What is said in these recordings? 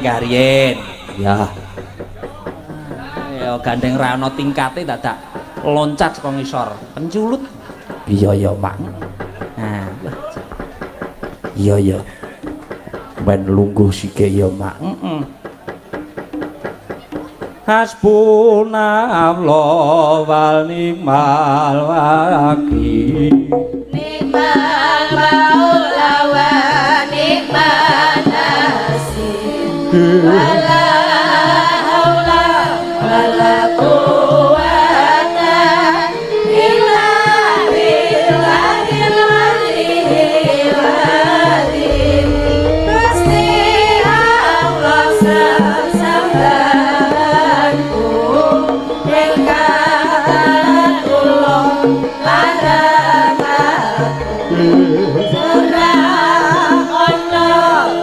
lenggah riyen ya gandeng rano tingkate dadak loncat saka ngisor penculut iya ya mak nah iya ben lungguh sike ya mak hasbunallah wal ni'mal wakil ni'mal maula wa ni'man nasir wala haula wala quwwata illa billahil aliyyil azim Gusti Allah samsambanku ingkang kula larang surah ana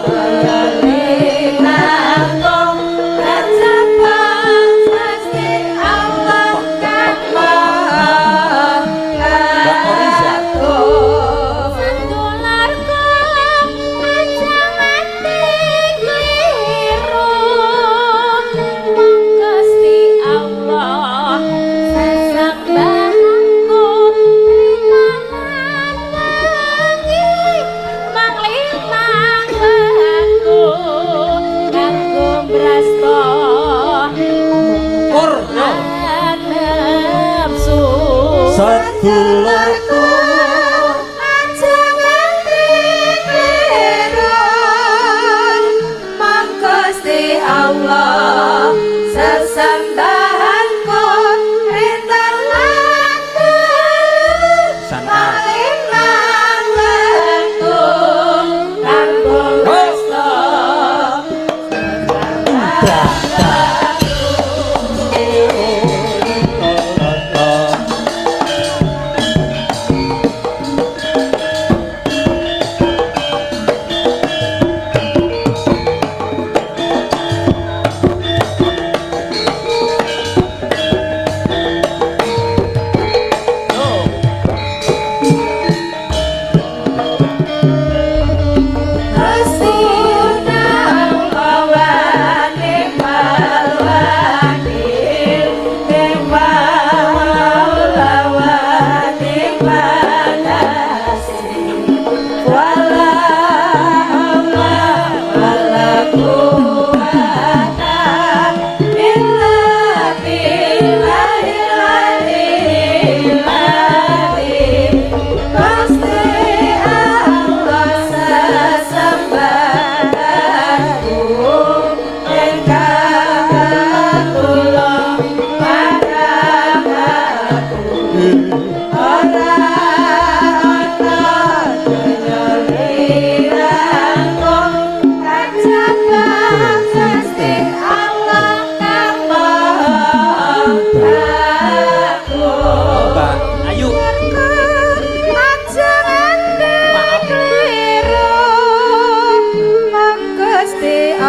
kaya nanggung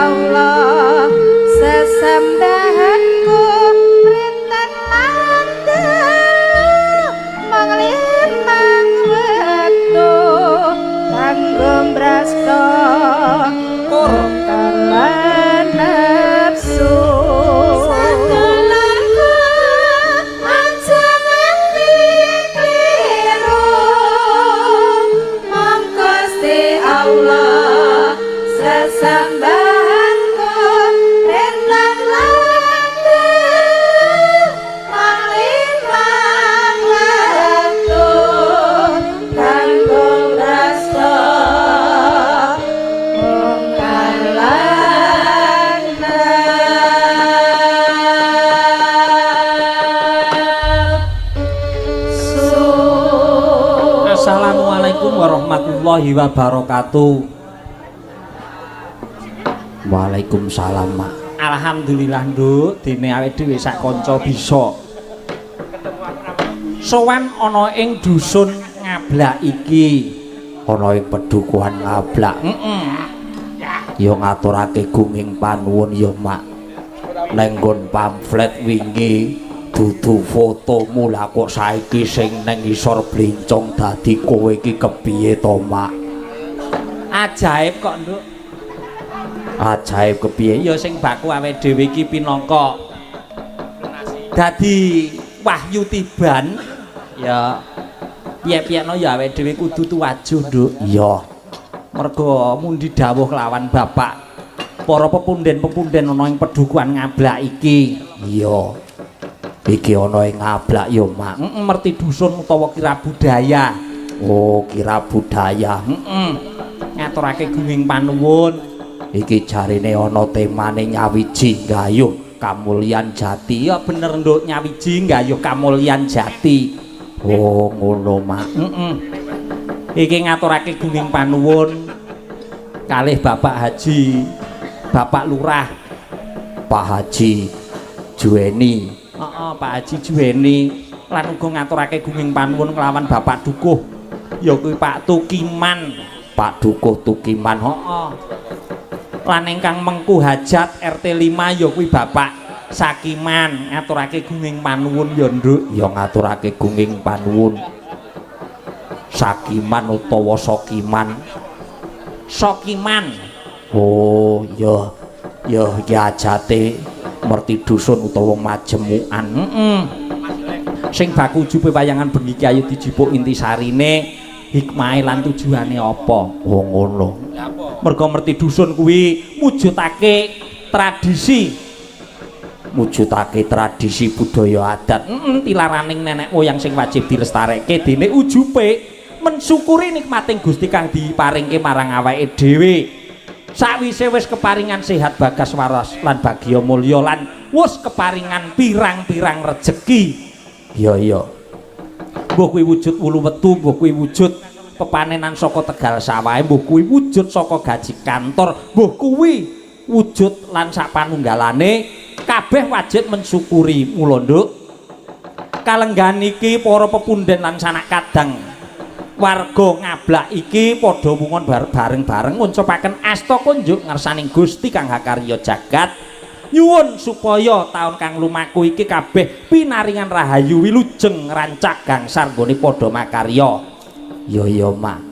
Allah sesembahanku rinten landel manglimang wektu kanggo mbrasta kalan nafsu sakelarku aja nganti kliru monggo Gusti Allah sesembahanku rinten landel manglimang wektu kanggo mbrasta Assalamualaikum warahmatullahi wabarakatuh. Waalaikumsalam mak. Alhamdulillah nduk dene awake dhewe sak kanca bisa sowan ana ing dusun Ngablak iki. Ana ing pedukuhan Ngablak. Ya ngaturake gunging panuwun ya mak. Nenggon pamflet wingi dudu fotomu lah kok saiki sing neng isor blincong dadi kowe iki kepiye to mak? Ajaib kok nduk. Ajaib kepiye? Ya sing baku awake dhewe iki pinangka dadi wahyu tiban ya piye-piyekno ya awake dhewe kudu tuwajuh nduk. Iya. Merga mundi dawuh kelawan bapak para pepunden-pepunden ana ing pedukuhan Ngablak iki. Iya. Iki ana ing Ngablak ya mak. Merti dusun utawa kira budaya. Oh, kira budaya. Ngaturake gunging panuwun. Iki jarine ana temane nyawiji gayuh kamulyan jati. Ya bener nduk nyawiji gayuh kamulyan jati. Oh, ngono mak. Iki ngaturake gunging panuwun kalih Bapak Haji, Bapak Lurah, Pak Haji Juweni. Pak Haji Juweni lan uga ngaturake gunging panuwun kelawan Bapak Dukuh ya kuwi Pak Tukiman. Pak Dukuh Tukiman. Lan ingkang mengku hajat RT 5 ya kuwi Bapak Sakiman ngaturake gunging panuwun ya nduk. Ya ngaturake gunging panuwun. Sakiman utawa Sokiman. Sokiman. Oh, ya iki ajate merti dusun utawa majemukan. Sing baku ujube wayangan bengi ki ayo dijipuk intisarine, hikmahe lan tujuane apa? Oh ngono. Merga merti dusun kuwi mujudake tradisi. Mujudake tradisi budaya adat. Tilaraning nenek moyang sing wajib dilestareke dene ujube mensyukuri nikmating Gusti kang diparingke marang awake dhewe. Sakwise wis keparingan sehat bagas waras lan bagya mulya lan wis keparingan pirang-pirang rejeki. Iya. Mbuh kuwi wujud wulu wetu, mbuh kuwi wujud pepanenan saka tegal sawahe, mbuh kuwi wujud saka gaji kantor, mbuh kuwi wujud lan sapanunggalane kabeh wajib mensyukuri. Mula nduk kalenggan iki para pepunden lan sanak kadang warga Ngablak iki padha mungon bareng-bareng ngucapaken asta kunjuk ngersaning Gusti kang hakarya jagat nyuwun supaya taun kang lumaku iki kabeh pinaringan rahayu wilujeng rancak gangsar nggone padha makarya. Ya mak.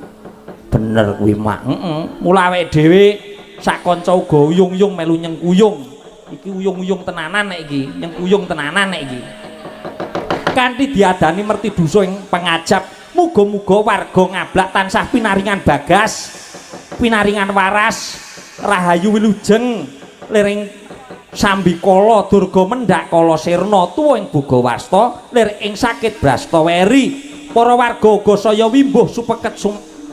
Bener kuwi mak. Mula awake dhewe sak kanca uga uyung-uyung melu nyengkuyung. Iki uyung-uyung tenanan nek iki, nyengkuyung tenanan nek iki. Kanthi diadani merti dusa ing pengajap muga-muga warga Ngablak tansah pinaringan bagas, pinaringan waras, rahayu wilujeng liring sambikala durga mendhak kala sirna tuwa ing bogawasta lir ing sakit brastaweri. Para warga uga saya wimbuh supeket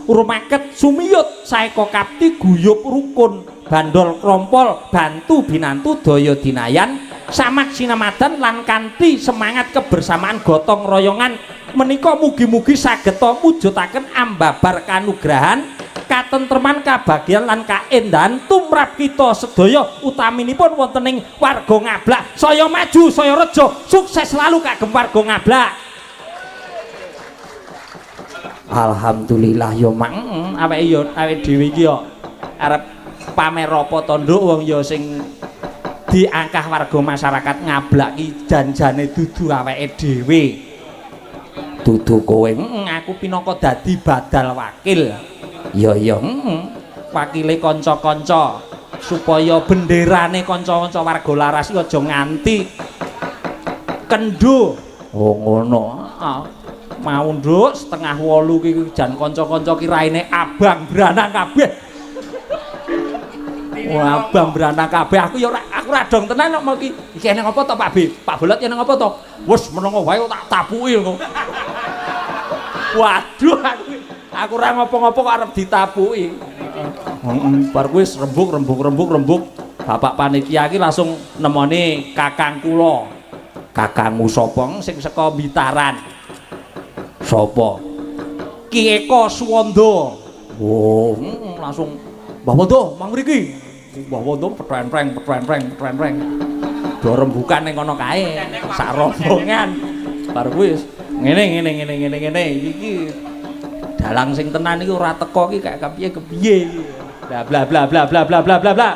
rumaket sumiyut saeka kapti guyub rukun bandol krompol bantu binantu daya dinayan samak sinamadan lan kanthi semangat kebersamaan gotong royongan menika mugi-mugi sageta mujudaken ambabar kanugrahan katentreman kabagyan lan kaendahan tumrap kita sedaya utaminipun wonten ing warga Ngablak. Saya maju saya rejo sukses selalu kagem warga Ngablak. Alhamdulillah ya mak. Awake dhewe iki yo arep pamer apa to nduk wong ya sing diangkah warga masyarakat ngablak ki janjane dudu awake dhewe. Dudu kowe. Aku pinaka dadi badal wakil. Ya ya. Wakile kanca-kanca supaya benderane kanca-kanca warga laras iki aja nganti kendho. Oh ngono. Mau nduk setengah 8 ki jan kanca-kanca ki raine abang branang kabeh. Wah, abang branang kabeh aku ya aku ra dong tenan kok mau iki. Iki eneng apa to Pak B? Pak Bolot eneng apa to? Wes menengo wae tak tapuki ngono. Waduh aku ora ngopo-ngopo kok arep ditapuki. Bar kuwi rembug. Bapak panitia iki langsung nemoni kakang kula. Kakangmu sapa? Sing saka Bitaran. Sapa? Ki Eko Suwanda. Oh, Langsung Mbah Wondo mang mriki. Mbah Wondo petren-preng. Do rembukan ning kono kae. Sak rombongan. Bar kuwi ngene iki dalang sing tenan iki ora teko iki kayak kepiye iki. Bla.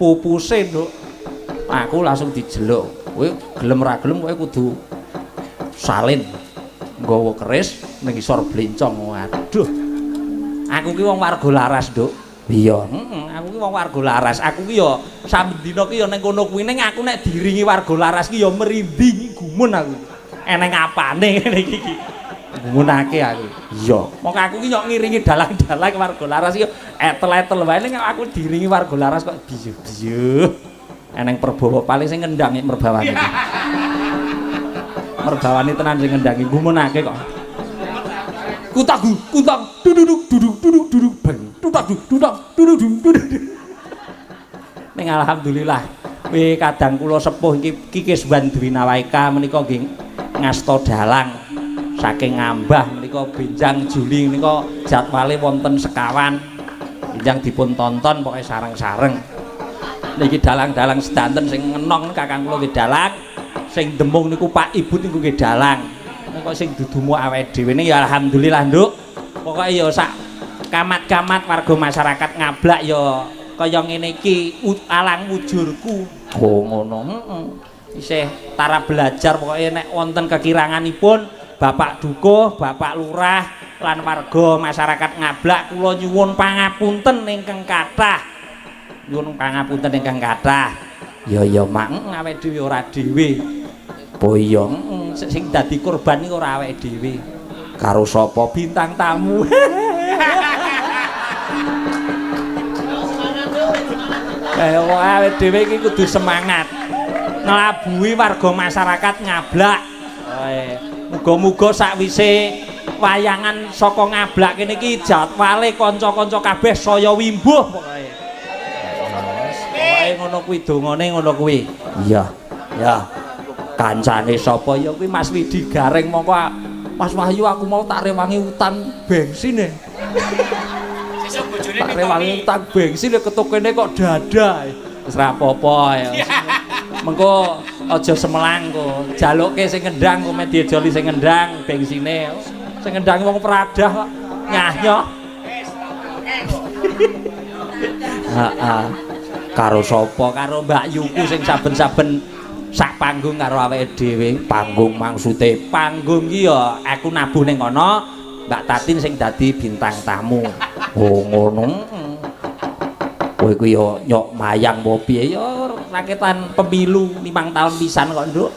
Pupuse nduk. Aku langsung dijeluk. Kowe gelem ra gelem kowe kudu salin. Nggawa keris ning isor blencong. Waduh. Aku ki wong warga laras, Nduk. iya. Aku ki wong warga laras. Aku ki ya samdina ki ya ning kono kuwi ning aku nek diringi warga laras ki ya merinding gumun aku. Eneng apane ngene iki. Gumunake aku. Iya. Mok aku ki yo ngiringi dalang-dalang warga laras ki etel-etel wae ning aku diringi warga laras kok biyu-biyu. Eneng Prabowo paling sing ngendhangi merbawane iki. Merbawane tenan sing ngendhangi gumunake kok. Kutang duduk bang. Duduk. Ning alhamdulillah kowe kadang kula sepuh iki Kikis Bandwi Nawaika menika nggih ngasta dalang saking Ngambah menika benjang Juli menika jadwale wonten sekawan. Benjang dipun tonton pokoke sareng-sareng. Niki dalang-dalang sedanten sing ngenong kakang kula nggih dalang, sing demung niku Pak Ibu niku nggih dalang. Kok sing dudumu awake dhewe ya alhamdulillah, Nduk. Pokoke ya sak kamat-kamat warga masyarakat Ngablak ya kaya ngene iki alang wujurku. Oh ngono. Isih tara belajar pokoke nek wonten kekiranganipun Bapak Dukuh, Bapak Lurah lan warga masyarakat Ngablak kula nyuwun pangapunten ingkang kathah. Nyuwun pangapunten ingkang kathah. Ya Mak, Awake dhewe ora dhewe. apa iya Sing dadi korban iki ora awake dhewe. karo sapa Bintang tamu. Awake dhewe iki kudu semangat. Nglabuhi warga masyarakat Ngablak. Muga-muga sakwise wayangan saka Ngablak kene iki jadwale kanca-kanca kabeh saya wimbuh pokoke. Ngono kuwi dongane ngono kuwi. iya ya Kancane sapa ya kuwi Mas Widi Gareng mongko Mas Wahyu aku mau tak rewangi utang bensin e. Sesuk bojone tak rewangi utang bensin ketuk kene kok dada. Wis ra apa-apa ya. Mengko aja semelang kok. Jaluke sing ngendang kok media joli sing ngendang bensine. Sing ngendang wong peradah kok nyah-nyoh. heeh Karo sapa? Karo Mbak Yuku sing saben-saben sak panggung karo awake dhewe. panggung maksude Panggung iki ya aku nabuh ning kono, Mbak Tatin sing dadi bintang tamu. oh ngono kowe ku yo nyok mayang apa piye Ya raketan pemilu 5 tahun pisan kok, Nduk.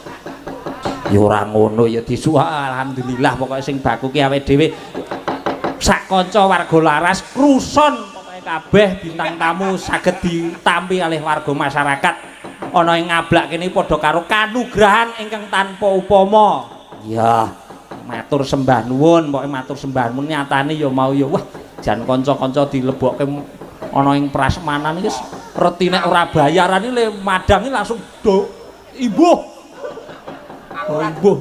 ya ora ngono ya Disuwak alhamdulillah pokoke sing baku ki awake dhewe sak kanca warga laras kruson pokoke kabeh bintang tamu saged ditampi oleh warga masyarakat ana ing Ngablak kene padha karo kanugrahan ingkang tanpa upama. ya Matur sembah nuwun, pokoke matur sembah nuwun nyatane ya mau ya wah jan kanca-kanca dilebokke ana ing prasmanan iki reti nek ora bayaran iki le madang iki langsung do imbuh. Oh imbuh.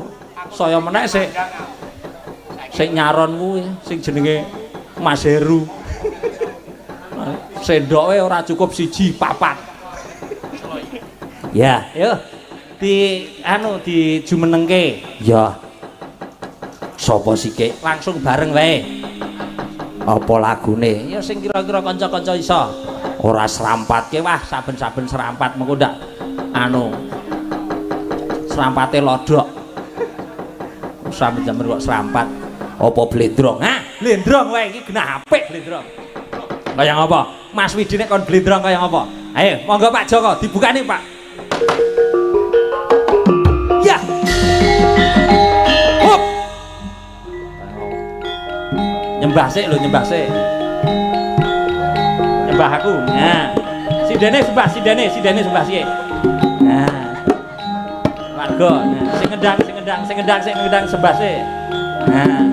Saya menek sing nyaron kuwi sing jenenge Mas Heru. Sendoke ora cukup 1 4. ya Yo di jumenengke ya sapa sike langsung bareng wae. apa lagune Ya sing kira-kira kanca-kanca iso. ora serampatke wah saben-saben serampat mengko ndak anu serampate lodok sampe-sampe kok serampat apa blendrong ha Blendrong wae iki genah apik blendrong. Kaya ngapa? Mas Widi nek kon blendrong kaya ngapa? Ayo, monggo Pak Joko dibukani, Pak. Ya. Hop. Nyembah sik lho, nyembah sik. Nyembah aku. Nah. Sidene sembah sik. Nah. Warga, nah, sing ngendang sembah sik. Nah.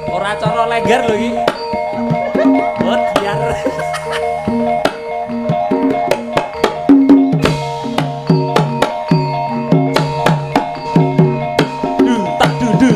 Ora cara lengger lho iki. Oh, biar. Tak du.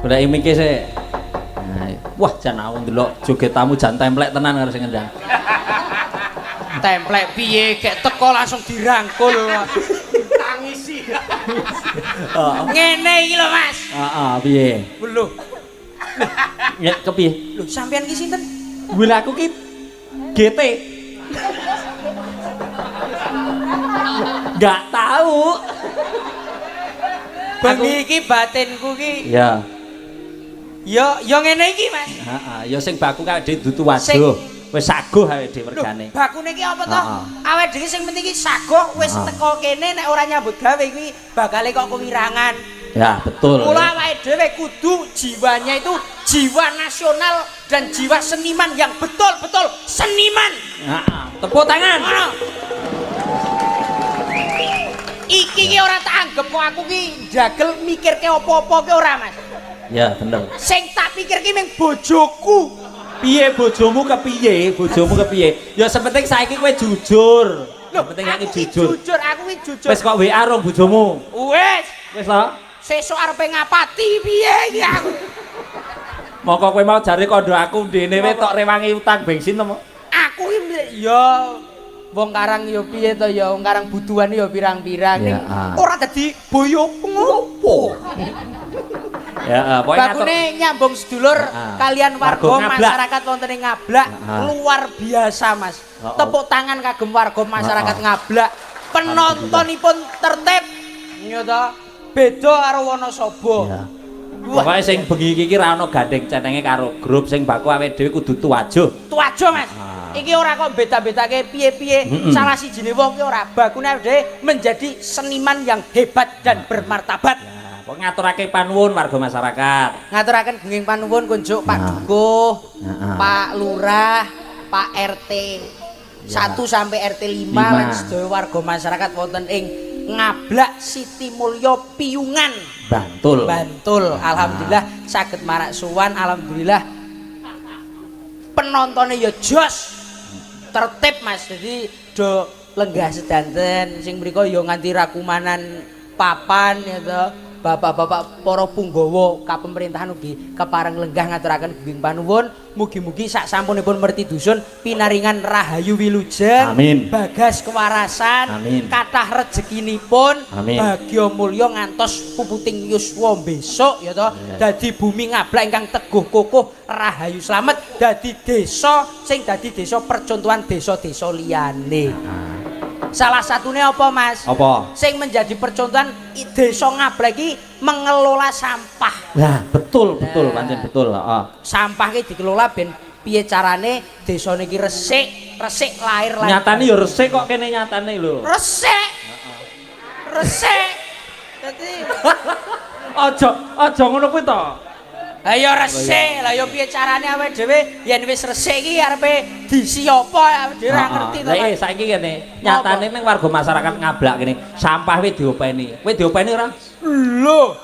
Udah imike sik. Wah, jan aku ndelok joget tamu jan templek tenan karo sing ngendang. Templek piye gek teko langsung dirangkul. Tangisi. Ngene iki lho, Mas. Heeh, piye? Lho, Ya kepiye? lho sampean ki sinten? Wila aku ki GT. Gak tahu. Bengi iki batinku ki Ya. ya ngene iki, Mas. Heeh, ya sing baku kae dhewe dudu waduh. Sing- Wis saguh awake dhewe mergane. Bakune ki apa to? Heeh. Awake dhewe sing penting ki saguh wis Heeh. teko kene nek ora nyambut gawe kuwi bakale kok kewirangan. Ya, betul. Mula awake dhewe kudu jiwanya itu jiwa nasional dan jiwa seniman yang betul-betul seniman. Heeh. Tepuk tangan. Ngono. Iki ki ora tak anggap kok aku ki jagel mikirke apa-apa ki ora, Mas. Ya, bener. Sing tak pikir ki mung bojoku. Piye bojomu kepiye? Bojomu kepiye? Ya sepenting saiki kowe jujur. Yang penting saiki aku ki jujur. aku ki jujur. Wis kok WA rong bojomu. Wis, Wis to? sesuk arepe ngapati piye iki aku. Moko kowe mau jare kondo aku ndene wae tok rewangi utang bensin to. Aku ki ya wong Karang ya piye to ya, wong Karang butuhan ya pirang-pirang ning ora dadi boyo ngopo. Ya, bagune nyambung sedulur kalian warga masyarakat wonten ing Ngablak luar biasa Mas. Tepuk tangan kagem warga masyarakat Ngablak. Penontonipun tertib. Ya to. Beda karo Wonosobo. Pokoke sing bengi iki ra ono gandeng cenenge karo grup sing baku awake dhewe kudu tuwajuh. Tuwajuh Mas. Iki ora kok beda-bedake piye-piye. Salah sijine wong ki ora bagune dhewe menjadi seniman yang hebat dan bermartabat. Kok ngaturake panuwun warga masyarakat. Ngaturaken gunging panuwun kunjuk Pak Dukuh, Pak Lurah, Pak RT 1 sampai RT 5 lan sedaya warga masyarakat wonten ing Ngablak Siti Mulyo Piyungan. Bantul. Alhamdulillah saged marak sowan, alhamdulillah. Penontonnya ya jos. Tertib Mas. Jadi do lenggah sedanten sing mriku ya nganti rakumanan papan ya to. Bapak-bapak para punggawa kapemerintahan ugi kepareng lenggah ngaturaken gunging panuwun mugi-mugi sak sampunipun merti dusun pinaringan rahayu wilujeng, bagas kewarasan, kathah rezekinipun, bagya mulya ngantos puputing yuswa besok ya to, dadi bumi Ngablak ingkang teguh kokoh rahayu slamet, dadi desa sing dadi desa percontohan desa-desa liyane. Salah satunya apa Mas? Apa? Sing menjadi percontohan desa Ngablak iki mengelola sampah. Nah, betul pancen betul. Sampah ki dikelola ben piye carane desa niki resik lahir. Nyatane ya resik kok kene nyatane lho. Resik. Dadi aja ngono kuwi to. Ayo resik, lah yo piye carane awake dhewe yen wis resik iki arepe disi apa awake dhewe ora ngerti to. Lah saiki kene, nyatane ning warga masyarakat Ngablak kene, sampah wis diopeni. Kowe diopeni ora? Lho.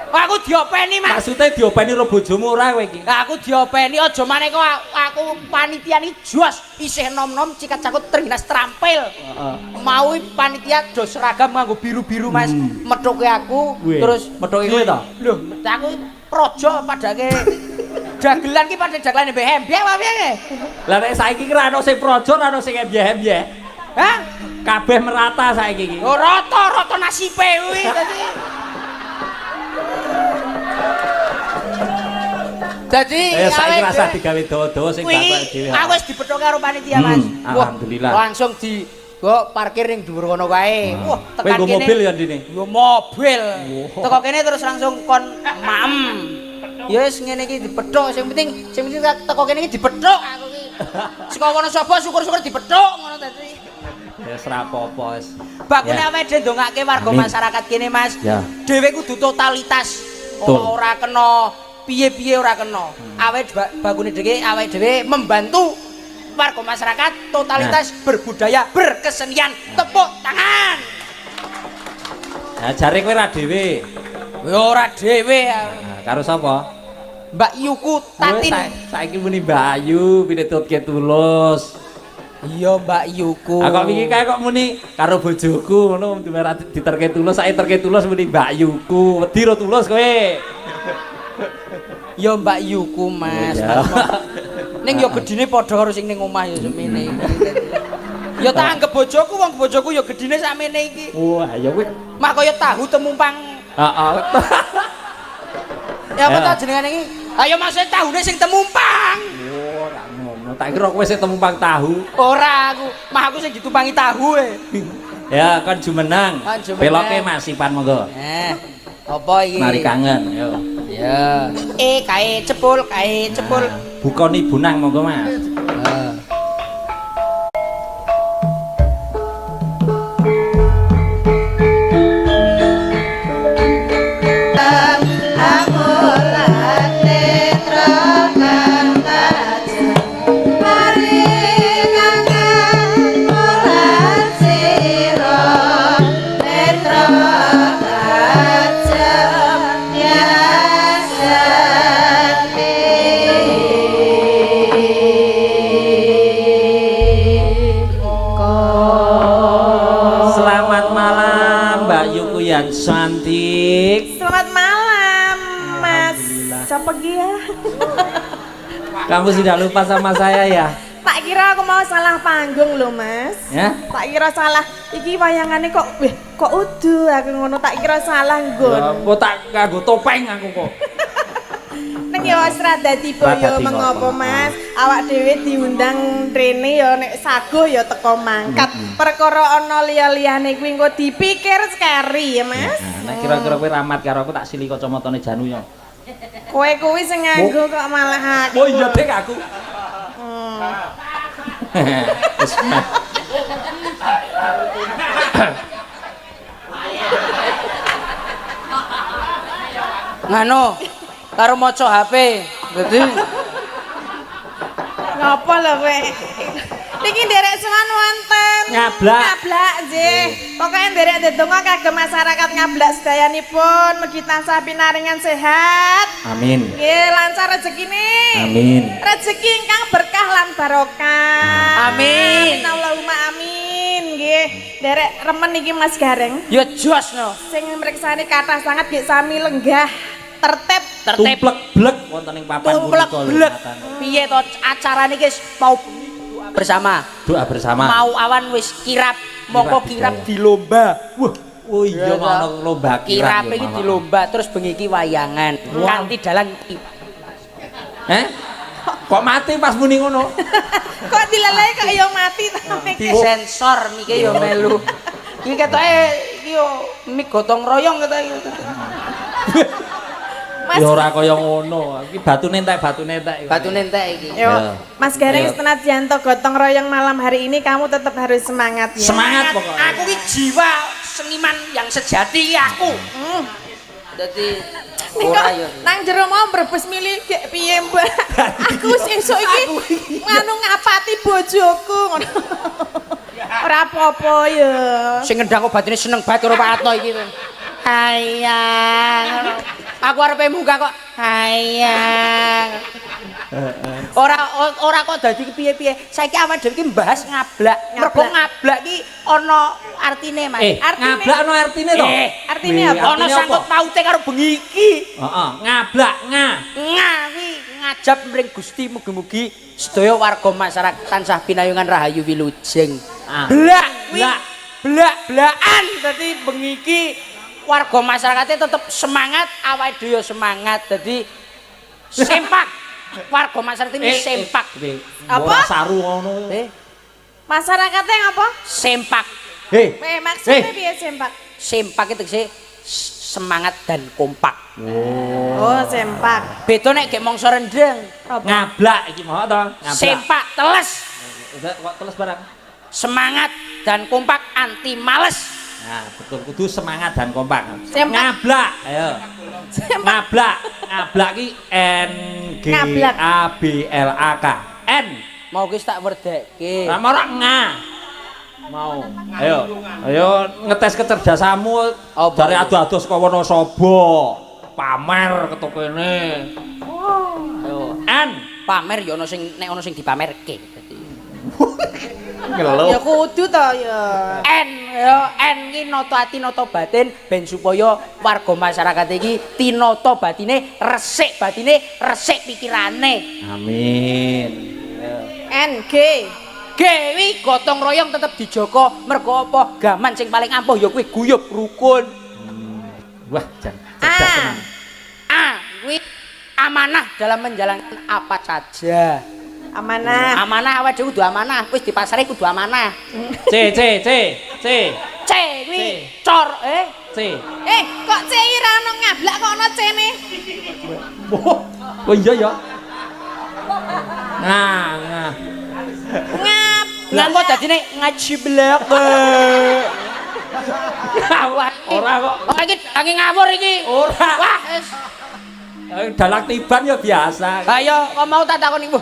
Aku diopeni Mas. Maksude diopeni karo bojomu ora kowe iki? Aku diopeni aja maneh kok aku panitia iki jos isih nom-nom cikat cakut terginas trampil. Mau panitia do seragam nganggo biru-biru Mas. Methuke aku terus methuke kowe to? Lho, aku projo padake dagelan ki pada dagelan mbeh-mbeh apa piye? Lah nek saiki ki ora ono sing projo, ora ono sing mbeh-mbeh. Hah? Kabeh merata saiki iki. Oh, rata nasibe kuwi dadi. Dadi saiki rasa digawe dawa-dawa sing bapak dhewe. Aku wis dipethuk karo panitia Mas. Alhamdulillah. Langsung di kok parkir ning dhuwur kono kae. Wah, tekan kene. Mobil ya ndine. Yo mobil. Teko kene terus langsung kon maem. Ya wis ngene iki dipethuk, sing penting teko kene iki dipethuk aku iki. Saka Wonosobo syukur-syukur dipethuk ngono dadi. Wis ra apa-apa wis. Bagune awake dhewe ndongake warga masyarakat kene Mas. Dhewe kudu totalitas. Ora kena piye-piye ora kena. Awake bagune dhewe awake dhewe membantu warga masyarakat totalitas berbudaya berkesenian. Tepuk tangan. Nah jare kowe ra dhewe. Ya ora dhewe. Karo sapa? Mbak Yuku Tatin. Saiki muni Mbak Ayu pinetutke tulus. Iya Mbak Yuku. Kok wingi kae kok muni karo bojoku ngono diterke tulus, saiki terke tulus muni Mbak Yuku. Wedi ro tulus kowe. Ya Mbak Yuku Mas. Ning ya gedine padha karo sing ning omah ya semene iki. Ya tak anggap bojoku, wong bojoku ya gedine sakmene iki. Wah, ya kuwi mah kaya tahu temumpang. Heeh. Ya apa ta jenengane iki? Ayo maksud tahune sing temumpang. Ora ngono. Tak kira kowe sing temumpang tahu. Ora aku, mah aku sing ditumpangi tahu Ya, kan jumenang. Beloke Masipan monggo. Apa iki? Mari kangen, yo. Ya. Kae cepul. Bukoni bunang monggo, Mas. Cantik. Selamat malam, Mas. Siapa dia? Kamu tidak lupa sama saya ya? Tak kira aku mau salah panggung lho, Mas. Ya. Tak kira salah. Iki wayangane kok kok udu aku ngono tak kira salah Ya, nggon. kok tak nganggo topeng aku kok. Ning ya wis ra dadi boyo dadi mengopo, ngopo. Mas. Awak dhewe diundang rene ya nek saguh ya teko mangkat. Perkara ana liya-liyane kuwi engko dipikir sekali ya, Mas. Nah, nek kira-kira kowe ramat karo aku tak sili kacamatane Janu ya. Kowe kuwi sing nganggo kok malah aku. Oh iya Dik aku. Wis. Ngano karo maca HP. Dadi Ngapa lho kowe? Niki nderek sowan wonten. Ngablak. Ngablak nggih. Pokoke nderek ndedonga kagem masyarakat Ngablak sedayanipun mugi tansah pinaringan sehat. Amin. Nggih, lancar rezekine. Amin. Rezeki ingkang berkah lan barokah. Amin. Allahumma amin. Nggih, nderek remen iki Mas Gareng. ya jos no. Sing mriksani kathah sanget nggih sami lenggah, tertib. Tertib Tumplek-blek wonten ing papan tumplek punika lho, blek. Matan. Piye to acarane guys mau bersama. Doa bersama. Mau awan wis kirap, mongko Kirap kirap dilomba. Wah, oh iya Ya, ngono lomba Kirap ya, iki Mama. dilomba terus bengi iki wayangan. Kanthi dalan Kok mati pas muni ngono? Kok dileleh kok ya mati to niki. disensor mike yo melu. Iki ketoke iki yo mik gotong royong ketoke. Mas, Ya ora kaya ngono. Iki batune entek, batune entek. Batune entek iki. yo, Ya. Mas Gareng Ya. senajan to gotong royong malam hari ini kamu tetap harus semangat ya. Semangat pokoknya. Aku ki jiwa seniman yang sejati aku. Dadi Ning ora kok yo. nang jero mau brebes milih gek piye, Mbak? Aku sesuk iki nganu ngapati bojoku ngono. Ora apa-apa ya. Sing ngendang kok batine seneng banget karo Pak Atno iki. Hayang. Aku arepe munggah kok hayang. Ora kok dadi piye-piye. Saiki awake dhewe iki mbahas ngablak. Mergo ngablak iki ana artine, Mas. Artine- Ngablak ono artine to? Artine Wih, apa? Ana artine sangkut paute karo bengi iki. Heeh, ngablak Ngawi ngajab mring Gusti mugi-mugi sedaya warga masyarakat tansah pinayungan rahayu wilujeng. Ah. Blak wi Blak. blak-blakan dadi bengi iki warga masyarakatnya tetep semangat, awake dhewe yo semangat. Dadi sempak. Warga masyarakat ini sempak. Apa? Ora saru ngono. Masyarakatnya ngapa? Sempak. Hei. Maksudnya piye sempak? Sempak itu tegese semangat dan kompak. Oh, sempak. Beda nek gek mangsa rendeng. Ngablak iki mau to? Ngablak. Sempak teles. Udah kok teles barang. Semangat dan kompak anti males. Nah, betul kudu semangat dan kompak. Sempak. Ngablak, ayo. Ngablak. Ngablak ki N G Ngablak. A B L A K. N. Mau wis tak werdekke. Nama ora nga. Mau. Ayo. Ayo ngetes kecerdasanmu Apa dari itu? adu-adu saka Wonosobo. Pamer ketok kene. Ayo. N. Pamer ya ana sing nek ana sing dipamerke. Dadi Ngelo. Ya kudu to ya. N ki nata ati nata batin ben supaya warga masyarakat iki tinata batine, resik pikirane. Amin. NG. Gewi gotong royong tetep dijaga mergo apa? Gaman sing paling ampuh ya kuwi guyub rukun. Wah, jan. Cerdas tenan. Kuwi amanah dalam menjalankan apa saja. Amanah. Amanah awake dhewe kudu amanah, wis dipasare kudu amanah. C C C C C kuwi cor C. Kok CI ra ono ngablak kok ono C-ne? Oh iya ya. Nah. Ngapa dadine ngaji blek. Ora kok. Kok iki dange ngawur iki. Ora. Wah, wis. Dalak tiban ya biasa. Ayo kok mau tak takoni, wah,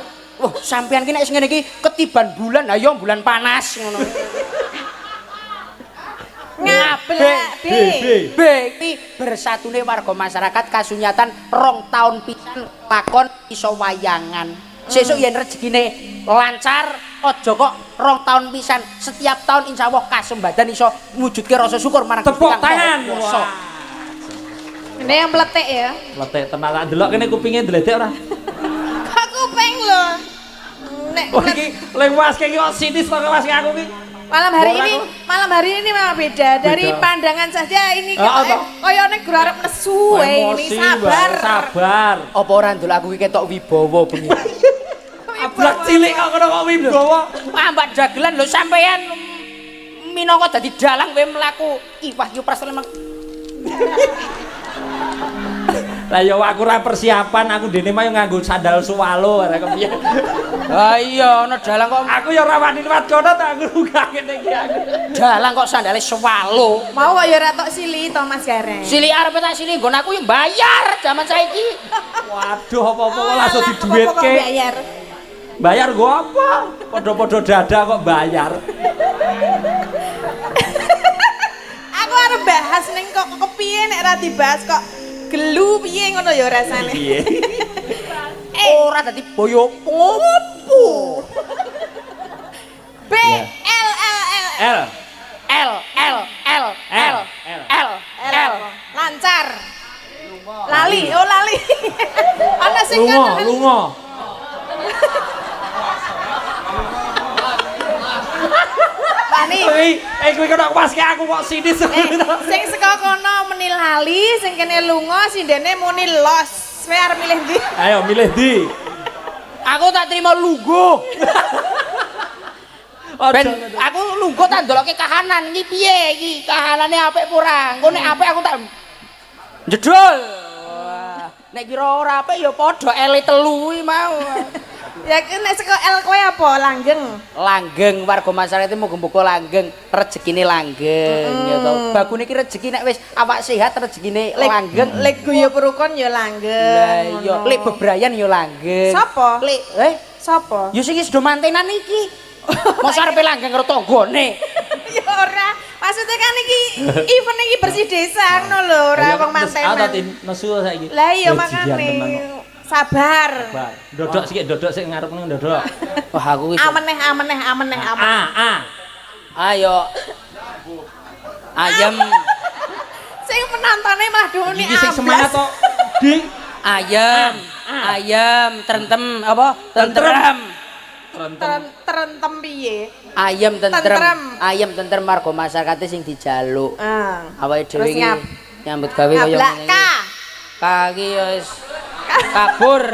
sampean ki nek sing ngene iki ketiban bulan, ayo bulan panas ngono. Ngablak B. B iki bersatune warga masyarakat kasunyatan 2 tahun pisan lakon iso wayangan. Sesuk yen rezekine lancar aja kok 2 tahun pisan, setiap tahun insyaallah kasembadan iso wujudke rasa syukur marang Tepuk Gusti Kang tangan. Maha Kuwasa. Ini yang meletek ya. Letek tenan tak delok kene kupinge ndledek ora? Kok kuping lho. nek Oh iki lewas iki kok sinis kok lewas aku iki. malam hari ini memang beda. Dari Beda. pandangan saja ini Ah, apa? koyone gur arep nesu ini Emosi, sabar. Mbak, sabar. Apa ora ndul aku iki ketok wibawa bengi. Ablak cilik kok ngono kok wibawa. Mbak dagelan lho sampean minangka dadi dalang kowe mlaku iwah yo praselen. Lah ya aku ora persiapan, aku dene mah yo nganggo sandal swalo arek kepiye. Ha iya ana dalang kok Aku ya ora wani liwat kono tak aku gak ngene iki aku. dalang kok sandale swalo. Mau kok ya ora tok sili to Mas Gareng. Sili arep tak sili nggon aku yo bayar jaman saiki. Waduh apa-apa kok langsung Apa kok diduitke. bayar? Bayar go apa? Podo-podo dada kok bayar. Aku arep bahas ning kok kepiye nek ora dibahas kok gelu piye ngono ya rasane. Piye? Ora dadi boyo ngopo. B L L L L. L. lancar. Lali, oh lali. Ana sing Lunga. Pani. Kuwi kok waske aku kok sinis. Sing saka kono meni lali, sing kene lunga, sindene muni los. Kowe arep milih ndi? Ayo milih di. Aku tak terima lungguh. Ben aku lungguh tak ndoloke kahanan iki piye iki? Kahanane apik apa ora? Engko nek apik aku tak jedul. Wah, nek kira ora apik ya padha ele telu iki mau. Ya nek saka L kowe apa? Langgeng. Langgeng warga masyarakat itu muga-muga langgeng, rezekine langgeng ya to. Bagune iki rezeki nek wis awak sehat rezekine langgeng. Lek guyub rukun ya langgeng. Lah iya, lek bebrayan ya langgeng. Sapa? Lek Sapa? ya sing sedo mantenan iki. Mosok arepe langgeng karo tanggane. Ya ora. Maksudnya kan iki event iki bersih desa ngono lho, ora wong mantenan. Nesu saiki. Lah iya makane sabar. Dodok sik ngarep nang dodok. Wah aku iki Ameneh. ayo. Ayam. Sing penontonnya mah doni Iki sing semangat kok. Di Ayam terentem apa? Tentrem. terentem piye? Ayam tentrem. Tentrem. Ayam tentrem marga masyarakat sing dijaluk. Awake dhewe Terus iki nyambut gawe kaya ngablak ngene. Kaki wis kabur.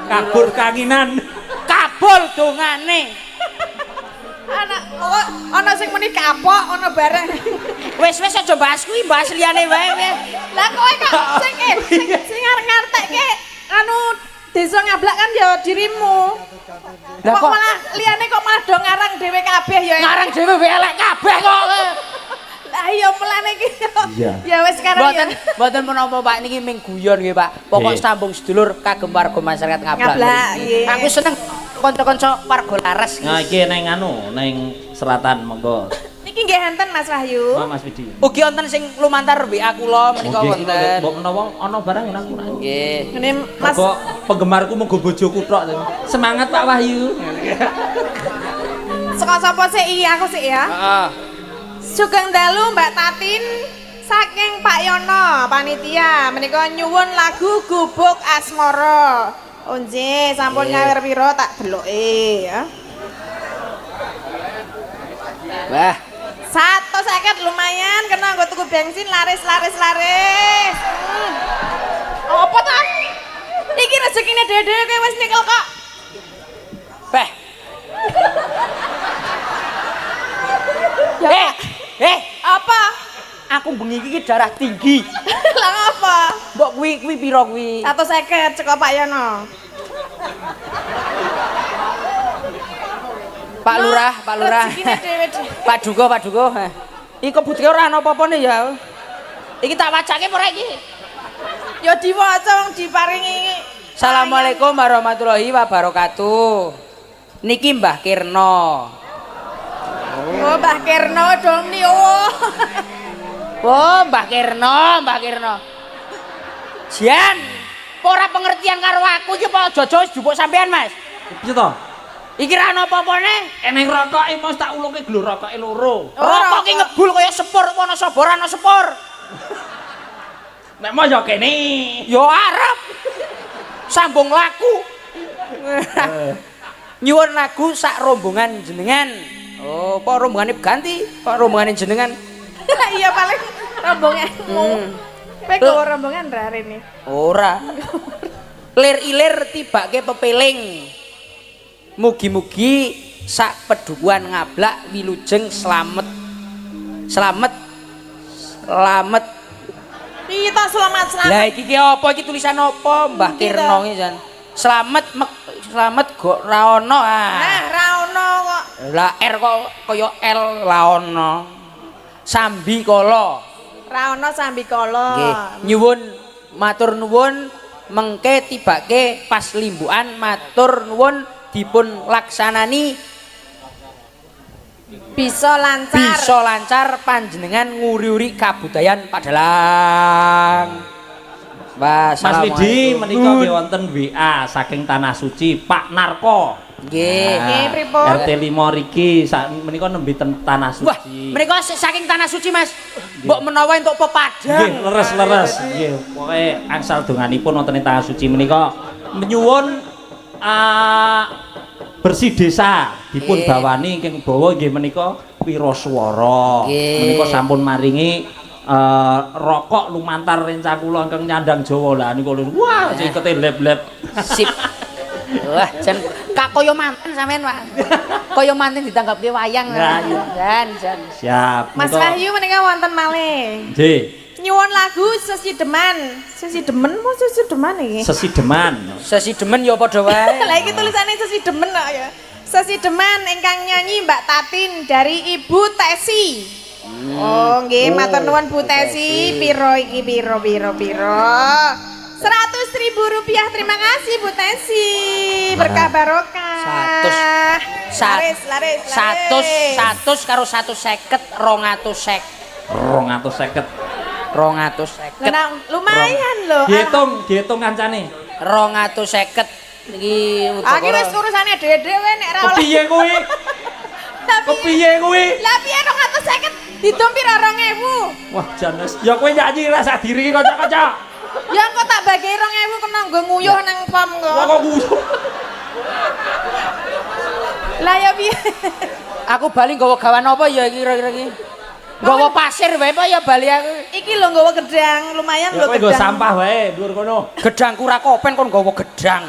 kabur kanginan. Kabul dongane. Ana sing muni kapok, ana bareng. Wis aja bahas kuwi, bahas liyane wae. Lah kowe kok sing ngarep-ngartekke anu desa ngablak kan ya dirimu. Lah Kok kok malah liyane kok malah do ngarang dhewe kabeh ya. ngarang dhewe wae elek kabeh kok. Lah iya mulane iki. Iya. Ya wis sekarang ya. Mboten menapa Pak niki ming guyon nggih Pak. Pokok sambung sedulur kagem warga masyarakat ngablak. Ngablak, nggih. Aku seneng kanca-kanca warga laras. Nah iki neng selatan monggo. Niki nggih enten Mas Wahyu. Mas Widi. Ugi wonten sing lumantar WA kula menika wonten. Mbok menawa ana barang nang aku. Nggih. Ngene Mas Kok penggemarku monggo bojoku tok. Semangat Pak Wahyu. saka sapa sik iki aku sik ya. Heeh. Sugeng dalu Mbak Tatin saking Pak Yono panitia menika nyuwun lagu Gubuk Asmara. Oh nggih, sampun ngawir pira tak deloke ya. Wah, 150 lumayan kena nggo tuku bensin laris. Apa ta? Iki rezekine dhewe-dhewe kowe wis nyekel kok. Beh. Apa? Aku bengi iki darah tinggi. Lah ngapa? Mbok kuwi pira kuwi? 150 ceko Pak Yono. Pak Lurah. Rezekine dhewe-dhewe. Pak Duko. Iki kebutke ora ana apa-apane ya. Iki tak wacake apa ora iki? Ya diwaca wong diparingi. Assalamualaikum warahmatullahi wabarakatuh. Niki Mbah Kirno. Oh, Mbah Kirno dong ni. Oh, Mbah Kirno. Jan, ora pengertian karo aku iki apa jojo wis jupuk sampean, Mas? Piye to? Iki ra ana apa-apane. Eneng rokoke mos tak ulunge glur rokoke loro. Rokok ki ngebul kaya sepur apa ana sobor ana sepur. Nek mau yo kene. Yo arep. Sambung laku. nyuwun lagu sak rombongan jenengan. Oh, apa rombongane ganti? Apa rombongane jenengan? Iya paling rombonganmu. Kowe gowo rombongan ra hari ini. Ora. Lir ilir tibake pepeling. Mugi-mugi sak pedukuhan ngablak wilujeng slamet. Slamet. Slamet. Kita selamat. Lah iki ki apa iki tulisan apa Mbah Kirno iki jan. Slamet slamet kok ra ono ah. Nah, ra ono kok. Lah R kok kaya L la ono. Sambi kala. Ra ono sambi kala. Nggih, nyuwun matur nuwun mengke tibake pas limbukan matur nuwun dipun laksanani Bisa lancar panjenengan nguri-uri kabudayan Padalang. Mas Widi menika nggih wonten WA saking Tanah Suci Pak Narko. Nggih. Nggih, pripun? RT 5 riki menika nembe Tanah Wah, Suci. mereka saking Tanah Suci Mas. Mbok menawa entuk pepadang. Nggih, leres-leres. Nggih, pokoke angsal donganipun wonten ing Tanah Suci menika menyuwun bersih desa dipun bawani ing bawa nggih menika Wiraswara. Menika sampun maringi rokok lumantar rencang kula ingkang nyandang Jawa. Lah niku wah cikete leb-leb. Sip. Wah, jan kaya manten sampean, Pak. Kaya manten ditanggapke wayang. Jan. Siap. Mas Wahyu menika wonten malih. Nggih. Nyuwun lagu Sesideman. Sesidemen apa Sesideman iki? Sesideman. Sesidemen ya padha wae. Lah iki tulisane Sesidemen kok ya. Sesideman ingkang nyanyi Mbak Tatin dari Ibu Tesi. Oh, nggih, matur nuwun Bu Tesi. Piro iki piro? 100.000 rupiah. Terima kasih Bu Tesi. Berkah barokah. 100 karo 150 250. 250. Nah, lumayan loh. Diitung kancane. 250 iki Iki wis urusane dhewe-dhewe nek ra oleh. Kepiye kuwi? Kepiye kuwi? Lah piye 250 ditum pira 2000? Wah, janes. Ya kowe nyanyi rasa diri kanca-kanca. Ya engko tak bagi 2000 kena nggo nguyuh nang pom kok. Wah, kok nguyuh. Lah ya piye? Aku bali nggawa gawan apa ya kira-kira iki? Nggawa pasir wae apa ya bali aku? Iki lho nggawa gedang, lumayan lho Kowe nggo gedang. sampah wae dhuwur kono. Gedangku ra kopen kon nggawa gedang.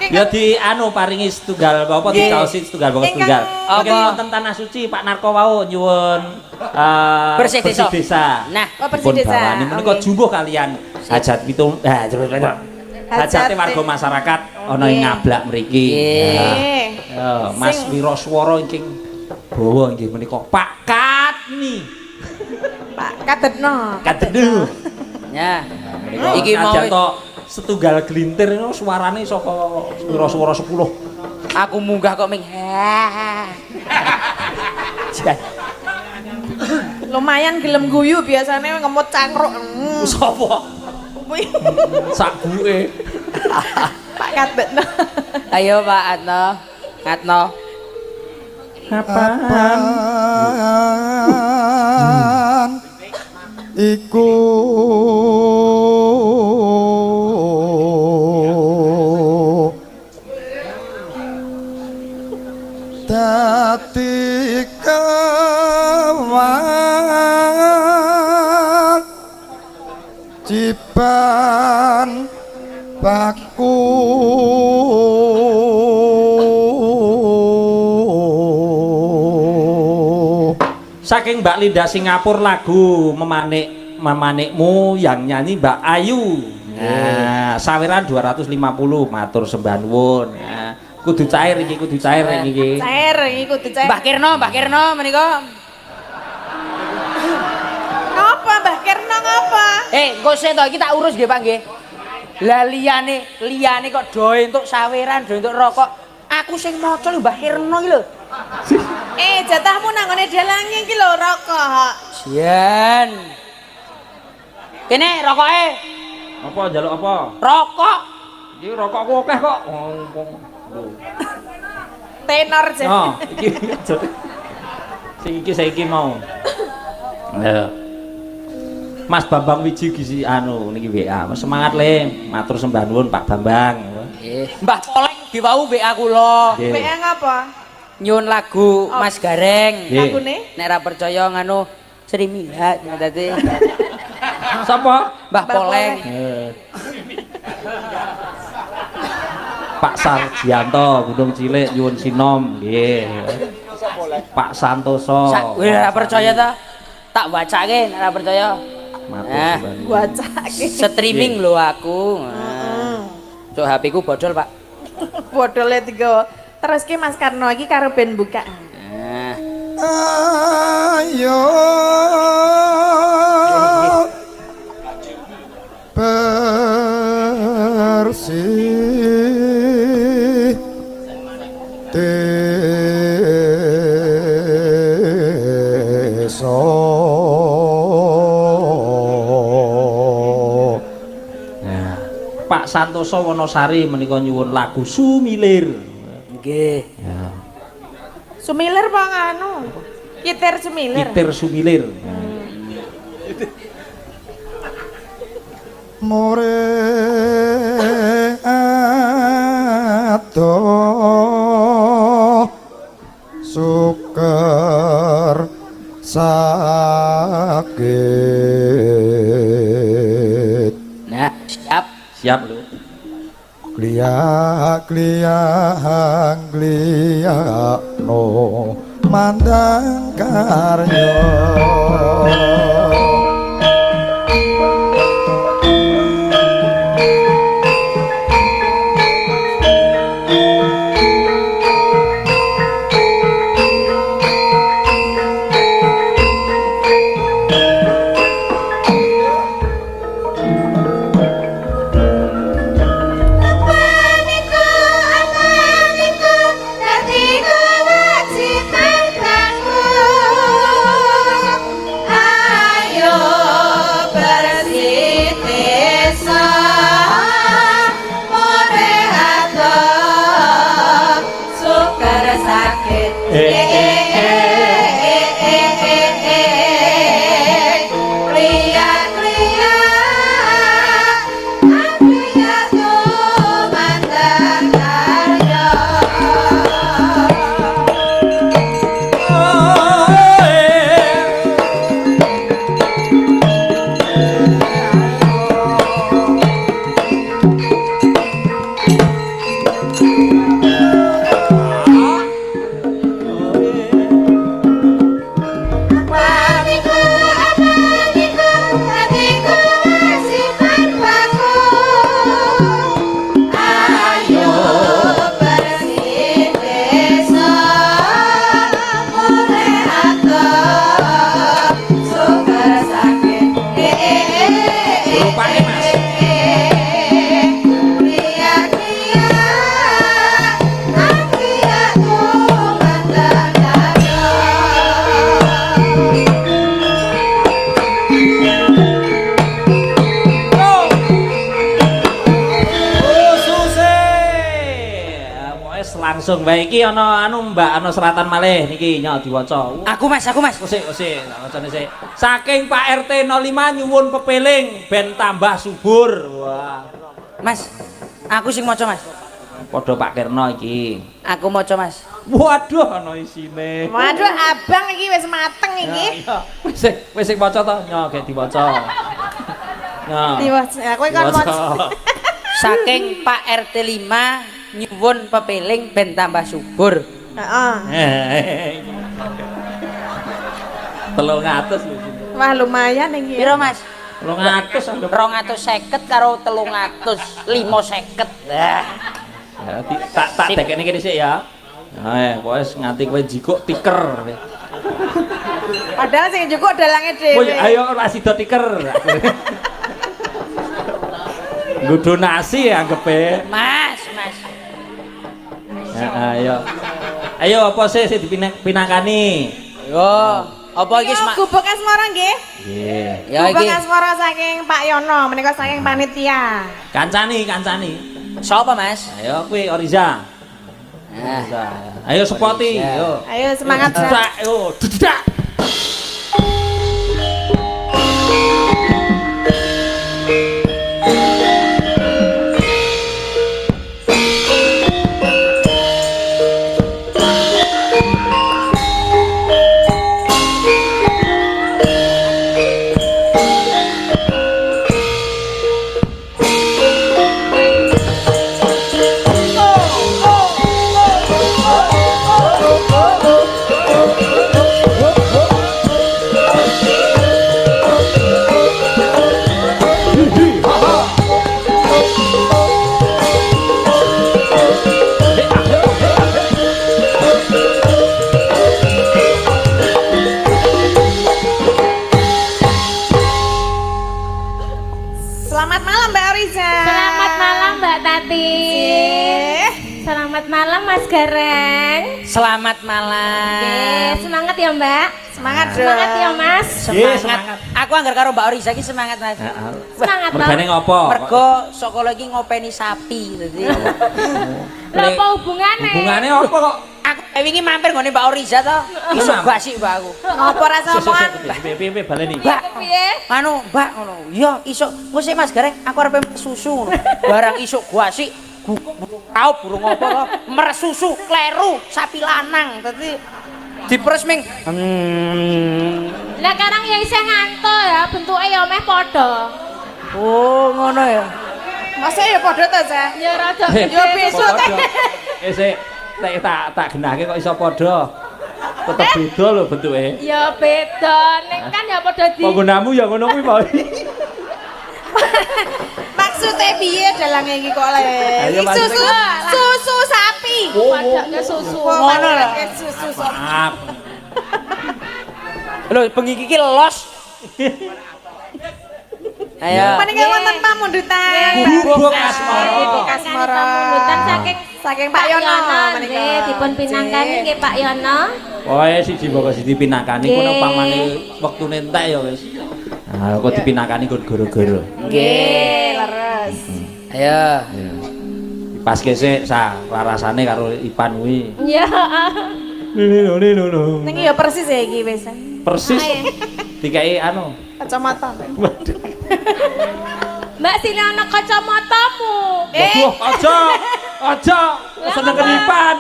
Ya di anu paringi setunggal apa ditaosi setunggal bawa setunggal. Oke wonten Tanah Suci Pak Narko wau nyuwun Bersih desa. Nah, Oh, bersih desa. Ini menika Oke. jumbuh kalian hajat pitung hajate warga masyarakat ana ing ngablak mriki. Nggih. Ya, Mas Wiraswara ingkang bawa nggih menika Pak Katni. Pak Kadetno. Kadedu. Ya. Iki Iki mau setunggal gelintir itu suarane saka Wiraswara 10. aku munggah kok ming. Lumayan gelem guyu biasanya ngemut cangkruk. Sapa? Kuwi Sak buke. Pak Kadetno. Ayo Pak Atno. Kapan iku dadi kawan ciban baku Saking Mbak Linda Singapura lagu Memanikmu yang nyanyi Mbak Ayu. Nah, saweran 250 matur sembah nuwun. Nah, kudu cair iki. Cair iki kudu cair. Mbah Kirno menika. Ngapa Mbah Kirno ngapa? Engko sik to iki tak urus nggih Pak nggih. Lah liyane kok do entuk saweran, do entuk rokok. Aku sing maca lho Mbah Kirno iki lho. Jatahmu nang ngene dalange iki lho rokok. Jian. Kene rokoke. Apa njaluk apa? Rokok. Iki rokokku akeh kok. Tenor jen. Oh, iki saiki mau. Lho. Mas Bambang Wiji gisi anu niki WA. Semangat le, matur sembah nuwun Pak Bambang. Mbah Poleng diwau WA kula. Nggih. BA ngapa? Nyuwun lagu Mas Gareng. Nggih. Lagune? Nek ra percaya nganu Sri Mila dadi Sapa? Mbah Mbah Poleng. Pak Sarjianto Gunung Cilik nyuwun sinom nggih. Pak Santoso. Wis ra percaya ta? Tak bacake nek ra percaya. Matur Nah. suwun. Gua cake. Streaming lho aku. Nah. Cuk HP ku bodol, Pak. Bodole tiga. Terus ki Mas Karno iki karo ben buka. Nah. ayo bersih desa Pak Santoso Wonosari menika nyuwun lagu Sumilir. Nggih. Ya. Sumilir apa nganu? Kitir Sumilir. Kitir Sumilir. more ato suker sakit Nah, siap. Siap lho. Gliak no mandang karya langsung bae iki ana anu Mbak ana seratan malih niki nyok diwaca. Aku Mas. Sik, wacane sik. Saking Pak RT 05 nyuwun pepeling ben tambah subur. Wah. Mas, aku sing maca Mas. Padha Pak Kirno iki. Aku maca Mas. Waduh ana isine. Waduh, abang iki wis mateng iki. Wis sik maca to, nyok ge diwaca. Nyok. Diwaca, kowe kon maca. Saking Pak RT 5 nyuwun pepeling ben tambah subur. Heeh. 300 lho. Wah, lumayan iki. Piro Mas? 200 250 karo 300 550. Nah. Tak dekekne kene sik ya. Pokoke nganti kowe jikuk tiker. Padahal sing jukuk dalange Oh dhewe. ayo ora sida tiker. Nggo donasi ya anggepe. Mas. Ayo. Ayo apa sih dipinangkani? Yo, apa iki Yo, gubuk asmara nggih. Nggih. Ya Gubuk iki. asmara saking Pak Yono, menika saking panitia. Kancani. Sapa Mas? Ayo kuwi Oriza. Nah, Ayo sepoti. Yo. Ayo semangat Sak. Dak, yo, dedak. Mas Gareng. Selamat malam. Semangat ya Mbak. Semangat, Semangat ya Mas. Semangat. Aku anggar karo Mbak Orisa iki semangat Mas. Semangat Mbak. Mergane ngopo? Mergo saka iki ngopeni sapi dadi. Lha apa hubungane? Hubungane apa kok? Aku wingi mampir nggone Mbak Orisa to. Iso gasik Mbak aku. Ngopo rasa omongan? Piye baleni? Mbak, Piye? anu Mbak ngono. Iya iso. Wis Mas Gareng, aku arep susu ngono. Barang iso gasik tau burung apa to? Mersusu kleru sapi lanang. Dadi diperes ming. Lah karang ya isih ngantuk ya, bentuke ya meh padha. Oh, ngono ya. Masa ya padha ta, Cah? Ya rada Yo besok teh. Sik tak genahke kok iso padha. Tetep beda lho bentuke. ya beda, ning kan ya padha di. Penggunamu ya ngono kuwi, Pak. Maksudnya piye dalange iki kok le? Ayo, Iki susu, maksudnya- susu sapi. Padake susu. Ngono lah. Susu sapi. Maaf. Lho, bengi iki los. Ayo. Menika wonten pamundutan. Gubuk Asmara. Gubuk Asmara. Pamundutan Saking Pak Yono menika. nggih dipun pinangkani nggih Pak Yono. Pokoke siji mbok siji dipinakani kono Nggih. pamane wektune entek ya wis. Ah kok dipinakani kon gara-gara. Nggih, leres. Ayo. Pas kesek sa larasane karo Ipan kuwi. Ya. Lho. Ning ya persis ya iki wis. Persis. Dikai anu. Kacamata. Mbak sini ana kacamatamu. Waduh, aja. Seneng kenipan.